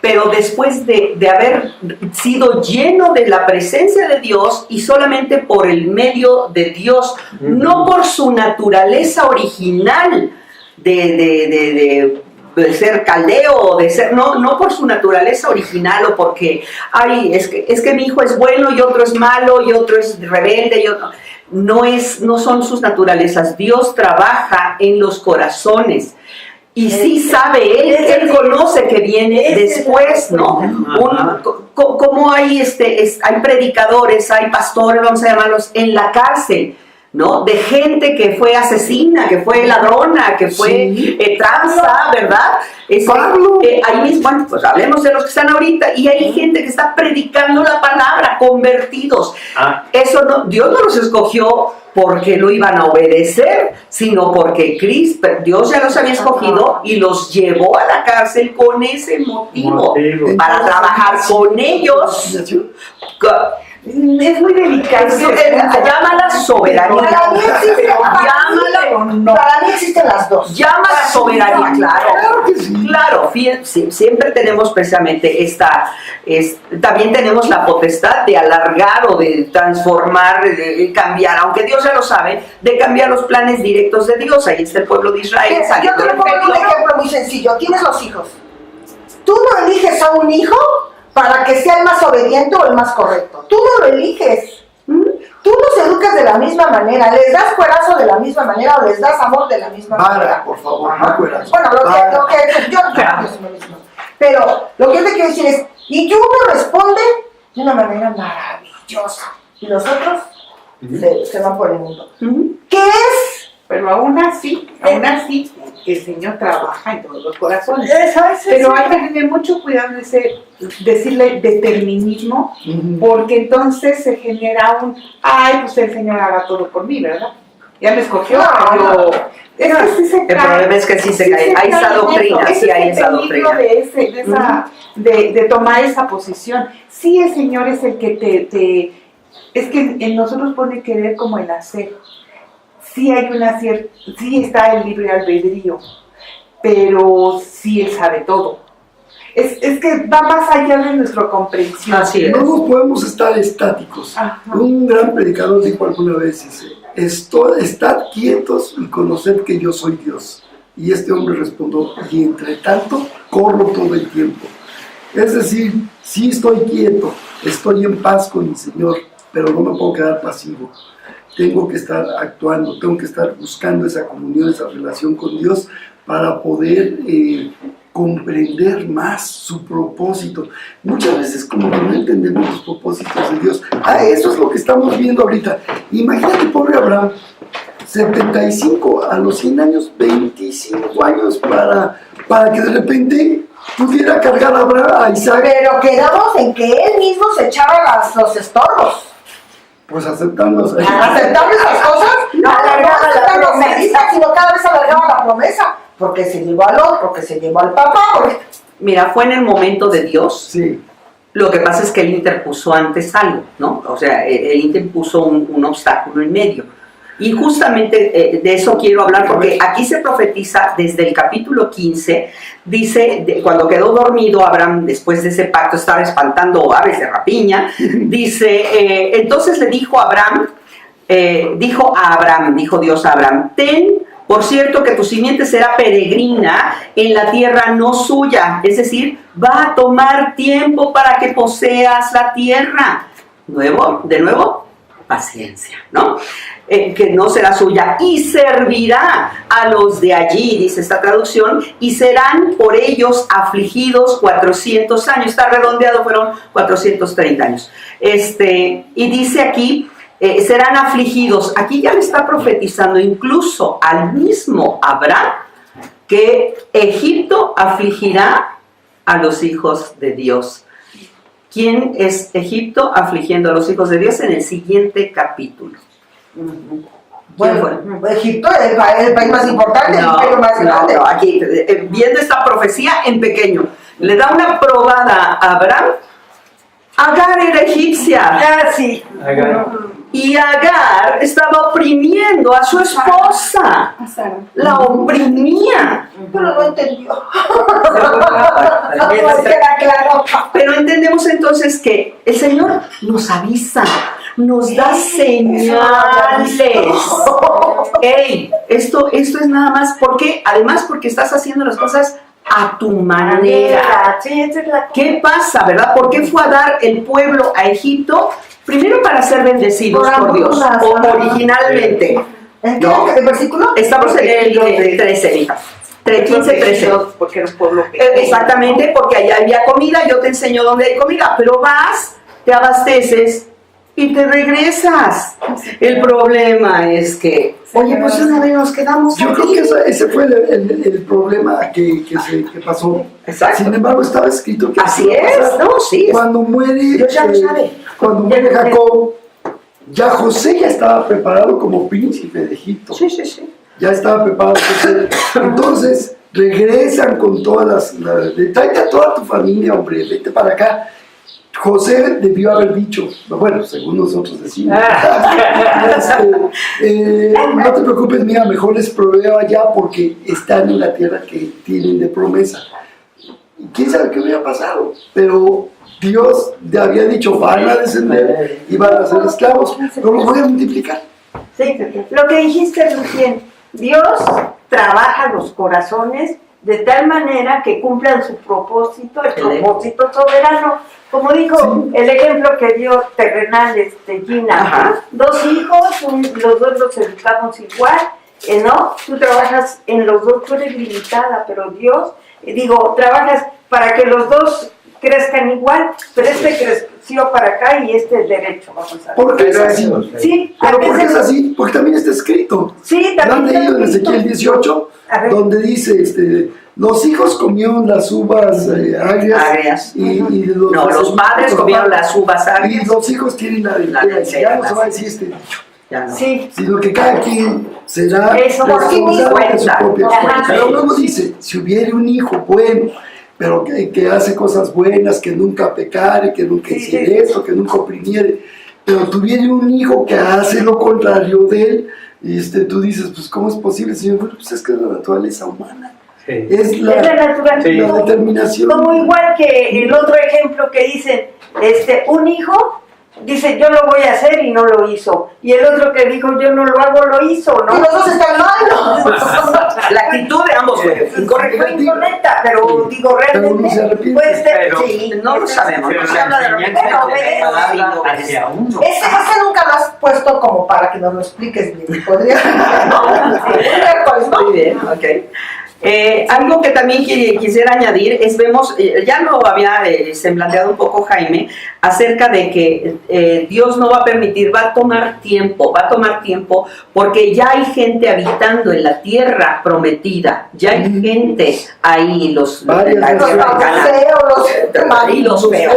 pero después de haber sido lleno de la presencia de Dios y solamente por el medio de Dios, no por su naturaleza original de de ser caldeo, de ser, no por su naturaleza original o porque, ay, es que mi hijo es bueno y otro es malo y otro es rebelde y otro... No son sus naturalezas. Dios trabaja en los corazones. Y sí sabe él conoce que viene después, ¿no? Como hay predicadores, hay pastores, vamos a llamarlos, en la cárcel, ¿no? De gente que fue asesina, que fue ladrona, que fue tranza, ¿verdad? Ahí mismo, bueno, pues hablemos de los que están ahorita, y hay gente que está predicando la palabra, convertidos. Eso no, Dios no los escogió porque lo iban a obedecer, sino porque Dios ya los había escogido y los llevó a la cárcel con ese motivo. Para trabajar con ellos. Es muy delicado. Llámala soberanía. Para mí existen las dos. Llámala soberanía, claro. Siempre tenemos precisamente también tenemos la potestad de alargar o de transformar, de cambiar, aunque Dios ya lo sabe, de cambiar los planes directos de Dios. Ahí está el pueblo de Israel. Yo te pongo un ejemplo muy sencillo. Tienes los hijos. Tú no eliges a un hijo para que sea el más obediente o el más correcto. Tú no lo eliges. Tú los educas de la misma manera, les das cuerazo de la misma manera o les das amor de la misma manera. Por favor, no cuerazo. Bueno, yo es lo mismo. Pero lo que yo te quiero decir es, y uno responde de una manera maravillosa. Y los otros se van por el mundo. ¿Qué es? Pero aún así, el Señor trabaja en todos los corazones. Pero hay que tener mucho cuidado de decirle determinismo, porque entonces se genera pues el Señor haga todo por mí, ¿verdad? Ya me escogió, pero... El problema es que sí se cae. Hay esa doctrina, sí hay esa doctrina. De tomar esa posición. Sí, el Señor es el que es que en nosotros pone querer como el hacer. Sí está el libre albedrío, pero sí Él sabe todo. Es que va más allá de nuestra comprensión. Así es. No nos podemos estar estáticos. Ajá. Un gran predicador dijo alguna vez, estad quietos y conoced que yo soy Dios. Y este hombre respondió, y entre tanto, corro todo el tiempo. Es decir, sí estoy quieto, estoy en paz con mi Señor, pero no me puedo quedar pasivo. Tengo que estar actuando, tengo que estar buscando esa comunión, esa relación con Dios para poder comprender más su propósito. Muchas veces como que no entendemos los propósitos de Dios. Eso es lo que estamos viendo ahorita. Imagínate, pobre Abraham, 75 a los 100 años, 25 años para que de repente pudiera cargar a Isaac. Pero quedamos en que él mismo se echaba los estorbos. Pues aceptando esas cosas, no aceptando la promesa, sino cada vez alargaba la promesa, porque se llevó al otro, porque se llevó al papá. Mira, fue en el momento de Dios. Sí. Lo que pasa es que Él interpuso antes algo, ¿no? O sea, Él interpuso un obstáculo en medio. Y justamente de eso quiero hablar, porque aquí se profetiza desde el capítulo 15, dice, cuando quedó dormido Abraham, después de ese pacto, estaba espantando aves de rapiña, dice, entonces le dijo Dios a Abraham, ten por cierto que tu simiente será peregrina en la tierra no suya, es decir, va a tomar tiempo para que poseas la tierra. De nuevo, paciencia, ¿no? Que no será suya, y servirá a los de allí, dice esta traducción, y serán por ellos afligidos 400 años, está redondeado, fueron 430 años. Y dice aquí, serán afligidos, aquí ya le está profetizando incluso al mismo Abraham, que Egipto afligirá a los hijos de Dios. ¿Quién es Egipto afligiendo a los hijos de Dios? En el siguiente capítulo. Bueno, Egipto es el país más importante, el imperio más grande. No, aquí, viendo esta profecía en pequeño, le da una probada a Abraham. Agar era egipcia. Sí. Y Agar estaba oprimiendo a su esposa. La oprimía. Pero no entendió. Pero entendemos entonces que el Señor nos avisa, nos da señales. Ey, esto es nada más porque, además porque estás haciendo las cosas a tu manera. Sí, esa es la cosa. ¿Qué pasa, verdad? ¿Por qué fue a dar el pueblo a Egipto? Primero para ser bendecidos por Dios, o originalmente. ¿En qué No. versículo? Estamos en el 13, hija. 15, 13. Porque era un pueblo pequeño. Exactamente, porque allá había comida, yo te enseño dónde hay comida, pero vas, te abasteces y te regresas. El problema es que, oye, pues una vez nos quedamos Yo creo aquí. que ese fue el problema que pasó. Exacto. Sin embargo, estaba escrito que Así iba a es, pasar. no, sí. Cuando muere, Dios ya lo sabe. cuando muere Jacob, ya José ya estaba preparado como príncipe de Egipto. Sí, sí, sí. Ya estaba preparado José. Entonces regresan con todas tráete a toda tu familia, hombre, vete para acá. José debió haber dicho, bueno, según nosotros decimos, no te preocupes, mira, mejor les proveo allá porque están en la tierra que tienen de promesa. Y quién sabe qué hubiera pasado, pero Dios le había dicho, van a descender y van a ser esclavos, pero los voy a multiplicar. Sí, lo que dijiste, Lucien, Dios trabaja los corazones de tal manera que cumplan su propósito, el propósito soberano. Como dijo el ejemplo que dio terrenal Gina, Ajá. 2 hijos, los 2 los educamos igual, ¿no? Tú trabajas en los 2, tú eres limitada, pero Dios, trabajas para que los 2 crezcan igual, pero creció para acá y derecho, vamos a ver. ¿Por qué es así? Sí, Pero a ¿por qué es veces- así? Porque también está escrito. Sí, ¿Lo han también leído en está Ezequiel escrito. 18? A ver. Donde dice, los hijos comieron las uvas agrias, Agrias. y No, los padres comieron las uvas y agrias. los hijos tienen la La delantera. delantera, Ya no se va a las- decir este dicho, Ya no. Sí, sino que cada quien será Eso, por sí mismo. responsable de su propia Ajá. cuenta. Pero luego dice, si hubiere un hijo bueno, pero que hace cosas buenas, que nunca pecare, que nunca Sí, hiciere sí. esto, que nunca oprimiere, pero tuviere un hijo que hace lo contrario de él, tú dices, pues ¿cómo es posible, Señor? Bueno, pues es que es la naturaleza humana, Sí. es es la naturaleza. Sí. la determinación. Como igual que el otro ejemplo que dicen, un hijo dice yo lo voy a hacer y no lo hizo, y el otro que dijo yo no lo hago lo hizo, Y ¿no? los 2 están mal. La actitud de ambos fue incorrecta. Fue incorrecta, pero Pero uno se realmente arrepiente. puede ser, Pero- sí, No lo sabemos, no se habla de enseñanza Pero de la obedece. palabra hacia uno. Ese nunca lo has puesto como para que nos lo expliques bien. Podría ser, ¿no? Un miércoles, ¿no? Muy bien, ok. Algo que también quisiera añadir es, ya lo había semblanteado un poco Jaime, acerca de que Dios no va a permitir, va a tomar tiempo porque ya hay gente habitando en la tierra prometida, ya hay gente ahí, los Varias la Los tierra de Canaán. Y los feos.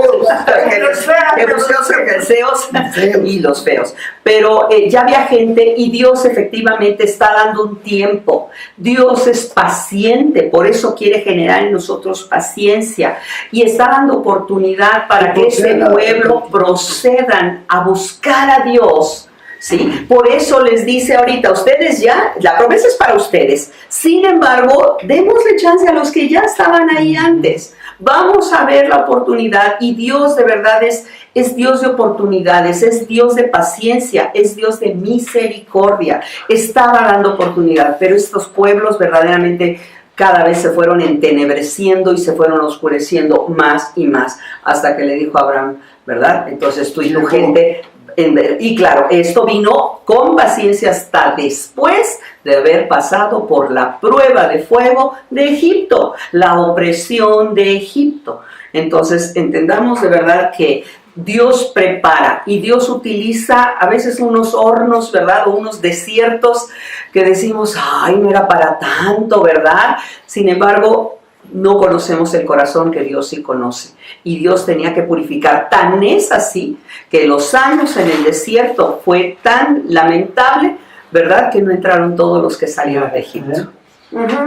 Y los feos. Pero ya había gente y Dios efectivamente está dando un tiempo. Dios es paciente, por eso quiere generar en nosotros paciencia y está dando oportunidad para que ese pueblo procedan a buscar a Dios. ¿Sí? Por eso les dice ahorita, ustedes ya, la promesa es para ustedes. Sin embargo, démosle chance a los que ya estaban ahí antes. Vamos a ver la oportunidad y Dios de verdad es Dios de oportunidades, es Dios de paciencia, es Dios de misericordia. Estaba dando oportunidad, pero estos pueblos verdaderamente cada vez se fueron entenebreciendo y se fueron oscureciendo más y más, hasta que le dijo a Abraham, ¿verdad? Entonces tú y tu gente... Y claro, esto vino con paciencia hasta después de haber pasado por la prueba de fuego de Egipto, la opresión de Egipto. Entonces, entendamos de verdad que Dios prepara y Dios utiliza a veces unos hornos, ¿verdad? O unos desiertos que decimos, ay, no era para tanto, ¿verdad? Sin embargo, no conocemos el corazón que Dios sí conoce. Y Dios tenía que purificar. Tan es así que los años en el desierto fue tan lamentable, ¿verdad? Que no entraron todos los que salieron de Egipto.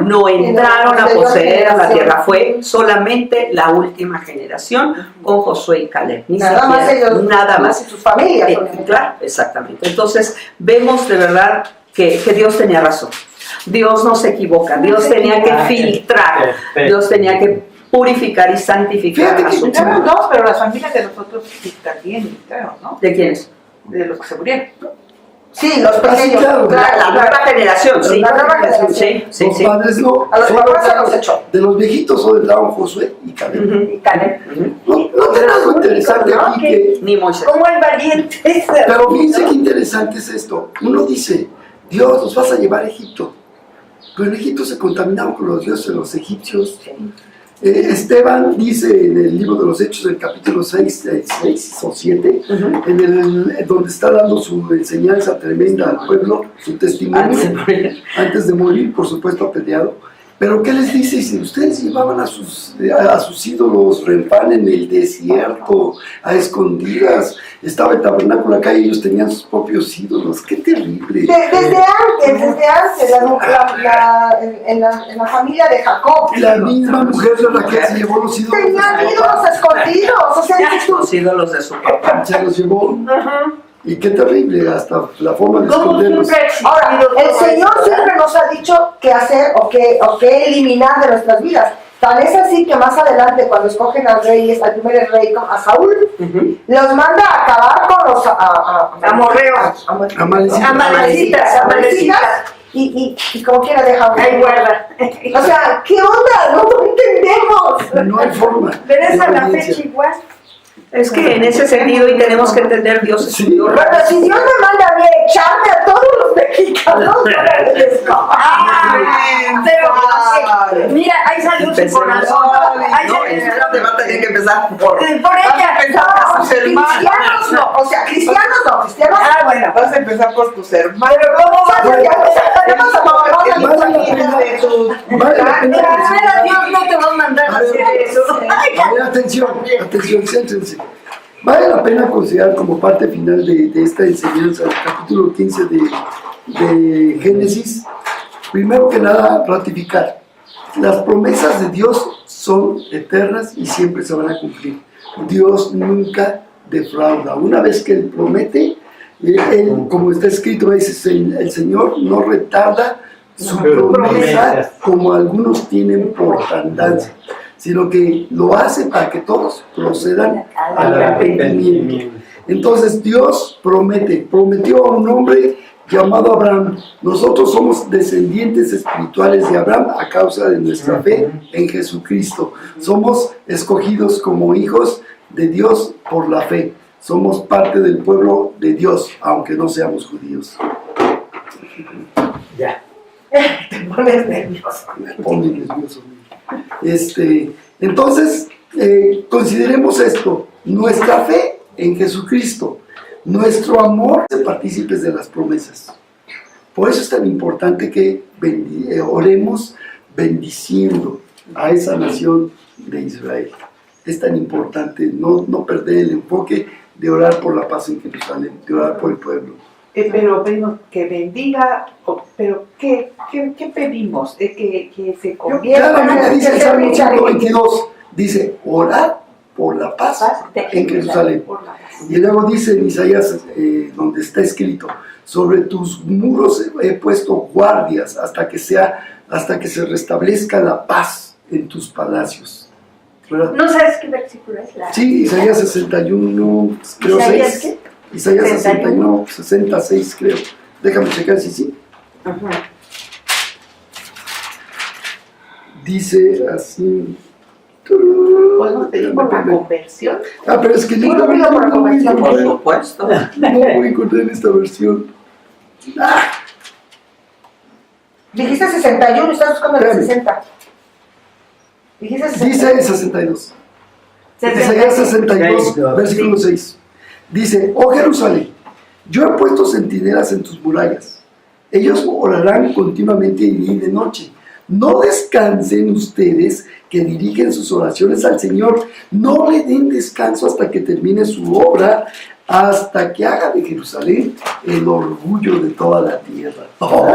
No entraron a poseer a la tierra. Fue solamente la última generación con Josué y Caleb. Ni Nada más siquiera, ellos, nada más. y sus familias. Claro, exactamente. Entonces, vemos de verdad que Dios tenía razón. Dios no se equivoca. Dios tenía que filtrar. Dios tenía que purificar y santificar Fíjate a su que- pueblo. Entraron 2, pero las familias de nosotros sí también entraron, ¿no? ¿De quiénes? De los que se murieron. Sí, los pequeños. claro. La nueva generación, sí. La nueva generación. Sí, sí, Los sí. padres no. A los solo papás se entraron- los echó. De los viejitos solo entraron Josué y Caleb. Ujú. Y Caleb. No tiene algo interesante ¿no? aquí Que- Ni Moisés. Como el valiente. Pero fíjense qué interesante es esto. Uno dice, Dios, nos vas a llevar a Egipto. Pero en Egipto se contaminaron con los dioses de los egipcios. Esteban dice en el libro de los Hechos, en el capítulo 6 o 7, donde está dando su enseñanza tremenda al pueblo, su testimonio, antes de morir, por supuesto apedreado. Pero ¿qué les dice? Dice, ustedes llevaban a sus ídolos Renfán en el desierto, a escondidas. Estaba el tabernáculo acá y ellos tenían sus propios ídolos. ¡Qué terrible! Desde antes, en la familia de Jacob. La misma mujer de Raquel se llevó los ídolos. Tenían ídolos escondidos. O sea, dices tú, Los ídolos de su papá. Se los llevó. Y qué terrible, hasta la forma de ¿Cómo esconderlos. siempre ha existido ahora, el todo Señor esto? siempre nos ha dicho qué hacer o qué eliminar de nuestras vidas. Tan es así que más adelante, cuando escogen al primer rey, a Saúl, los manda a acabar con los Amorreos. Amalecitas. Amalecitas. Y como quiera deja un... Ahí guarda. O sea, ¿qué onda? No entendemos. No hay forma. Pero es de a la obediencia. fecha igual. Es que en ese sentido, y tenemos que entender, Dios es Sí. un Dios Bueno, si Dios me manda a mí a echarme a todos los mexicanos, Pero, mira, ahí salió su corazón. Ahí No, salió- espérate, va a tener que empezar por... Por ella. no, cristianos no, o sea, cristianos no, cristianos Ah, bueno. Vas a empezar por tus hermanos. pero ¿cómo vas a Vale la pena Primero Dios no te va a mandar a hacer eso. A ver, atención, céntrense. Vale la pena considerar como parte final de esta enseñanza, el capítulo 15 de Génesis, primero que nada, ratificar. Las promesas de Dios son eternas y siempre se van a cumplir. Dios nunca defrauda. Una vez que Él promete, Él, como está escrito, dice, el Señor no retarda su promesa como algunos tienen por tardanza, sino que lo hace para que todos procedan al arrepentimiento. Entonces Dios prometió a un hombre llamado Abraham. Nosotros somos descendientes espirituales de Abraham a causa de nuestra fe en Jesucristo. Somos escogidos como hijos de Dios por la fe. Somos parte del pueblo de Dios, aunque no seamos judíos. Ya. te pones nervioso. Me pone nervioso. Entonces, consideremos esto: nuestra fe en Jesucristo, nuestro amor de partícipes de las promesas. Por eso es tan importante que oremos bendiciendo a esa nación de Israel. Es tan importante no perder el enfoque de orar por la paz en Jerusalén, de orar por el pueblo. Pero pedimos que bendiga, pero ¿qué pedimos? Que se convierta. Claramente dice el Salmo 122, dice, orar por la paz en Jerusalén. Y luego dice en Isaías, donde está escrito, sobre tus muros he puesto guardias hasta que se restablezca la paz en tus palacios. ¿Verdad? ¿No sabes qué versículo es? Sí, Isaías 61, creo ¿Isaías 6. qué? Isaías 61, 66, creo. Déjame checar si sí. Dice así. ¿Podemos pedir por la conversión? Pero es que Bueno, pido por la conversión, Por supuesto. no voy a encontrar en esta versión. Dijiste 61 y estás buscando el Espérame. 60. Dijiste 60. Dice 62. Isaías 62, versículo 6. Dice, oh Jerusalén, yo he puesto centinelas en tus murallas. Ellos orarán continuamente de día y de noche. No descansen ustedes que dirigen sus oraciones al Señor. No le den descanso hasta que termine su obra, hasta que haga de Jerusalén el orgullo de toda la tierra. ¡Oh,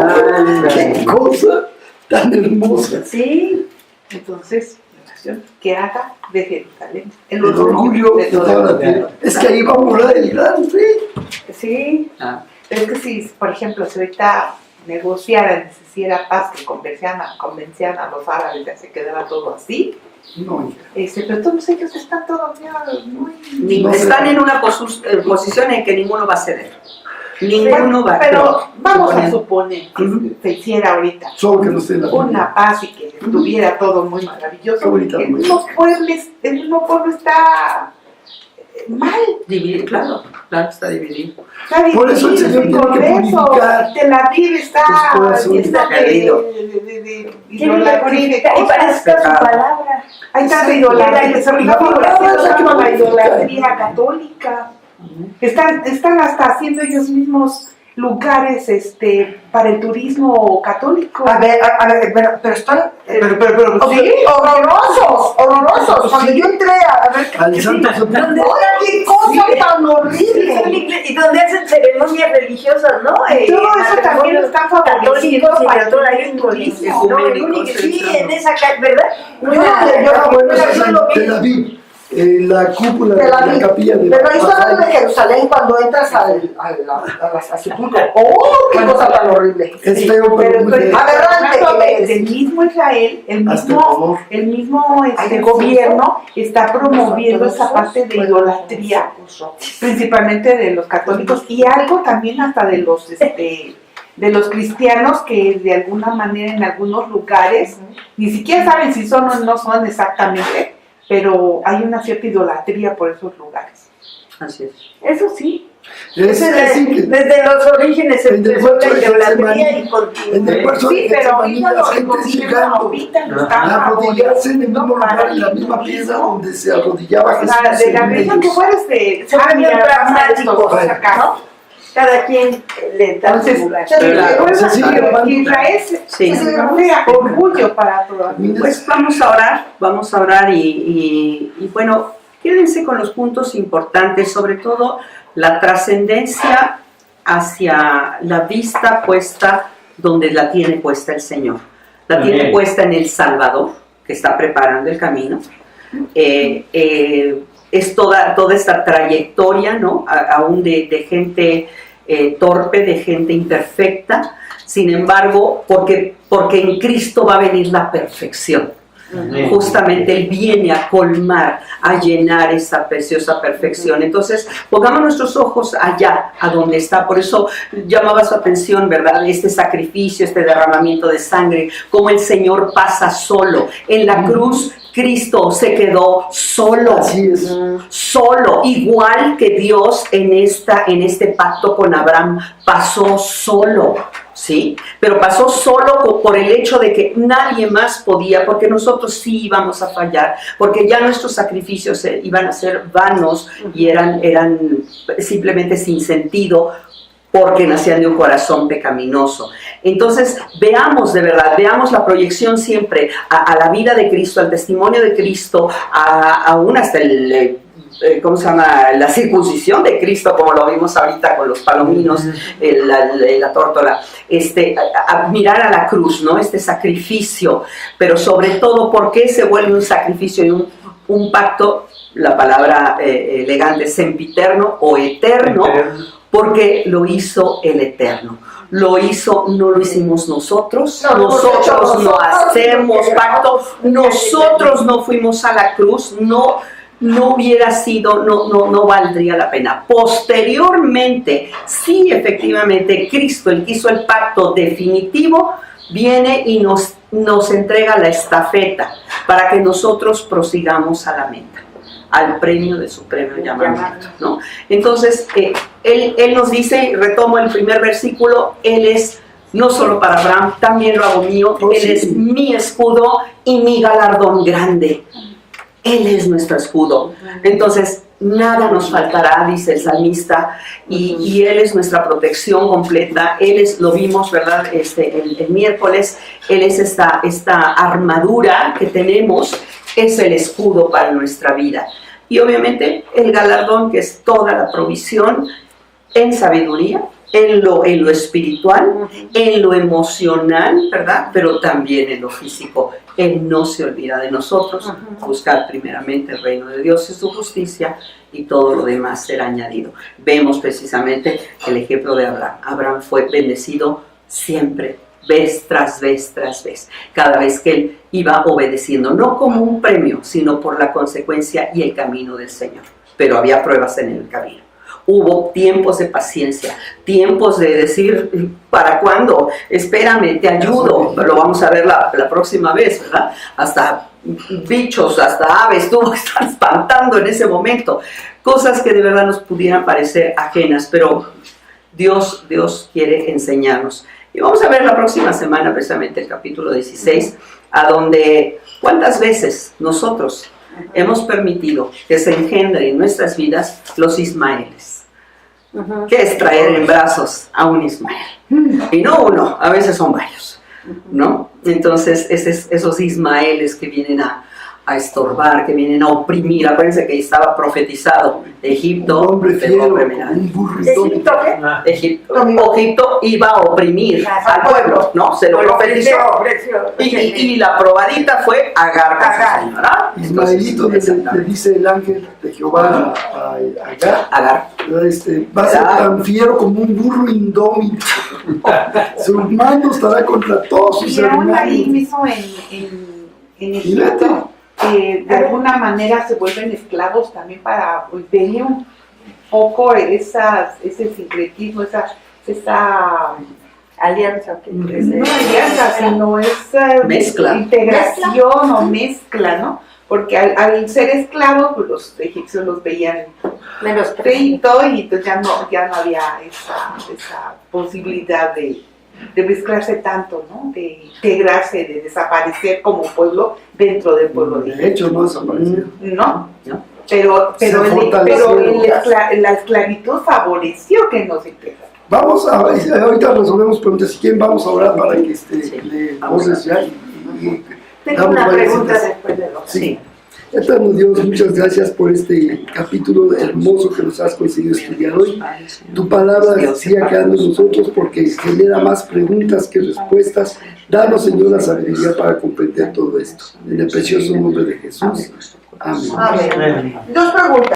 qué cosa tan hermosa! Sí. Entonces, oración, que haga de Jerusalén El orgullo de toda la tierra. Es que ahí va a morar el gran rey. Sí. Ah. Pero es que si, por ejemplo, si ahorita negociaran, si hiciera paz, que convencieran a los árabes, ya se quedara todo así. No, hija. Pero todos ellos están todavía muy... No Están sé. en una posición en que ninguno va a ceder. Ninguno va. Pero vamos a Suponen- suponer que Ujú. se hiciera ahorita Solo que no esté en la Biblia. una paz y que estuviera todo muy maravilloso. Qué bonita El mismo pueblo está mal. Dividido, claro, está dividido. Está Por eso el dividido, Señor y tiene por que eso purificar Tel Aviv está tus corazones. llena Perdido. Tiene que idolatría y de purificar y para cosas. eso está su palabra. Hay tanta Sí, idolatría, la- sobre la todo palabra es la que la purifica. idolatría católica. Están hasta haciendo ellos mismos lugares para el turismo católico. A ver, pero están pero sí. horrorosos. Cuando yo entré a ver al Santo Sepulcro. ¿Dónde qué cosa tan horrible. Y donde hacen ceremonias religiosas, ¿no? Todo eso también lo están favoreciendo católicos y para de todo el el turismo. No, el único, sí, en esa calle, ¿verdad? Bueno, esa es en Tel Aviv, la cúpula de la capilla de Pero ahí está hablando de Rafael. Jerusalén cuando entras al sepulcro. ¡Oh, qué cosa tan horrible! Es feo, pero muy feo. Aberrante. Del mismo Israel, Hasta el amor. el mismo Ay, gobierno está promoviendo esa parte de idolatría, principalmente de los católicos y algo también hasta de los cristianos que de alguna manera en algunos lugares ni siquiera saben si son o no son exactamente, pero hay una cierta idolatría por esos lugares. Así es. Eso sí. Es así que Desde los orígenes El del empezó la huerto de idolatría Getsemaní. y continúa. en el cuarto Sí, de pero Getsemaní ahorita la gente los llegando ahorita lo a están arrodillarse en el mismo lugar, en la para misma el piedra turismo. donde se arrodillaba O sea, Jesús. de la en religión que ellos. fueres Se volvieron pragmáticos, acá. ¿no? Cada quien le da Entonces, su lugar. Claro. por eso Sí, digo sí, que Israel Sí. sea orgullo para todos. Pues vamos a orar y bueno, quédense con los puntos importantes, sobre todo la trascendencia hacia la vista puesta donde la tiene puesta el Señor. La tiene Amén. puesta en el Salvador, que está preparando el camino. Es toda esta trayectoria, ¿no? Aún de gente torpe, de gente imperfecta. Sin embargo, porque en Cristo va a venir la perfección. Amén. Justamente Él viene a colmar, a llenar esa preciosa perfección. Entonces, pongamos nuestros ojos allá, a donde está. Por eso llamaba su atención, ¿verdad? Este sacrificio, este derramamiento de sangre, cómo el Señor pasa solo. En la cruz, Cristo se quedó solo. Así es. Solo, igual que Dios en este pacto con Abraham, pasó solo, ¿sí? Pero pasó solo por el hecho de que nadie más podía, porque nosotros sí íbamos a fallar, porque ya nuestros sacrificios iban a ser vanos y eran simplemente sin sentido, porque nacían de un corazón pecaminoso. Entonces, veamos de verdad, veamos la proyección siempre a la vida de Cristo, al testimonio de Cristo, aún hasta ¿cómo se llama? La circuncisión de Cristo, como lo vimos ahorita con los palominos, la tórtola, a mirar a la cruz, ¿no? Este sacrificio, pero sobre todo, ¿por qué se vuelve un sacrificio y un pacto? La palabra elegante, sempiterno o eterno, porque lo hizo el Eterno. Lo hizo, no lo hicimos nosotros, nosotros no hacemos pacto, nosotros no fuimos a la cruz, no hubiera sido, no valdría la pena. Posteriormente, sí, efectivamente, Cristo, el que hizo el pacto definitivo, viene y nos entrega la estafeta para que nosotros prosigamos a la meta, al premio de supremo llamamiento, ¿no? Entonces, él nos dice, retomo el primer versículo, Él es no solo para Abraham, también lo hago mío, Él es mi escudo y mi galardón grande. Él es nuestro escudo. Entonces, nada nos faltará, dice el salmista, y Él es nuestra protección completa. Él es, lo vimos, ¿verdad? El miércoles, Él es esta armadura que tenemos, es el escudo para nuestra vida. Y obviamente el galardón, que es toda la provisión en sabiduría, en lo espiritual, en lo emocional, ¿verdad? Pero también en lo físico. Él no se olvida de nosotros. Buscar primeramente el reino de Dios y su justicia, y todo lo demás será añadido. Vemos precisamente el ejemplo de Abraham. Abraham fue bendecido siempre, vez tras vez tras vez, cada vez que él iba obedeciendo, no como un premio, sino por la consecuencia y el camino del Señor. Pero había pruebas en el camino. Hubo tiempos de paciencia, tiempos de decir, ¿para cuándo? Espérame, te ayudo. Lo vamos a ver la próxima vez, ¿verdad? Hasta bichos, hasta aves tuvo que estar espantando en ese momento. Cosas que de verdad nos pudieran parecer ajenas, pero Dios quiere enseñarnos. Y vamos a ver la próxima semana precisamente el capítulo 16, a donde cuántas veces nosotros hemos permitido que se engendren en nuestras vidas los Ismaeles. ¿Qué es traer en brazos a un Ismael? Y no uno, a veces son varios, ¿no? Entonces, esos Ismaeles que vienen a estorbar, que vienen a oprimir. Acuérdense que estaba profetizado Egipto, Un hombre fiero, oprimirá. un burro ¿Egipto qué? Egipto iba a oprimir al pueblo, ¿no? Se lo profetizó. Y la probadita fue Agar, ¿verdad? Ismaelito le dice el ángel de Jehová a Agar, Agar. va a ser tan fiero como un burro indómito. Su mano estará contra todos sus Y aún ahí hermanos. mismo en Egipto, de alguna manera se vuelven esclavos también para venir un poco ese sincretismo, esa Alianza. no alianza, sino esa Mezcla. integración o mezcla, ¿no? Porque al ser esclavos, pues los egipcios los veían Menos feito y entonces ya no había esa posibilidad de mezclarse tanto, ¿no? De integrarse, de desaparecer como pueblo dentro del pueblo de De hecho, no desapareció. ¿no? ¿No? Pero la esclavitud favoreció que no se integrara. Vamos a, ahorita resolvemos preguntas. Si quieren, vamos a orar para que Sí. le ores ya y Tengo damos una varias pregunta citas. después de lo Sí. Eterno Dios, muchas gracias por este capítulo hermoso que nos has conseguido estudiar hoy. Tu palabra siga quedando en nosotros porque genera más preguntas que respuestas. Danos, Señor, la sabiduría para comprender todo esto. En el precioso nombre de Jesús. Amén. Amén. Dos preguntas.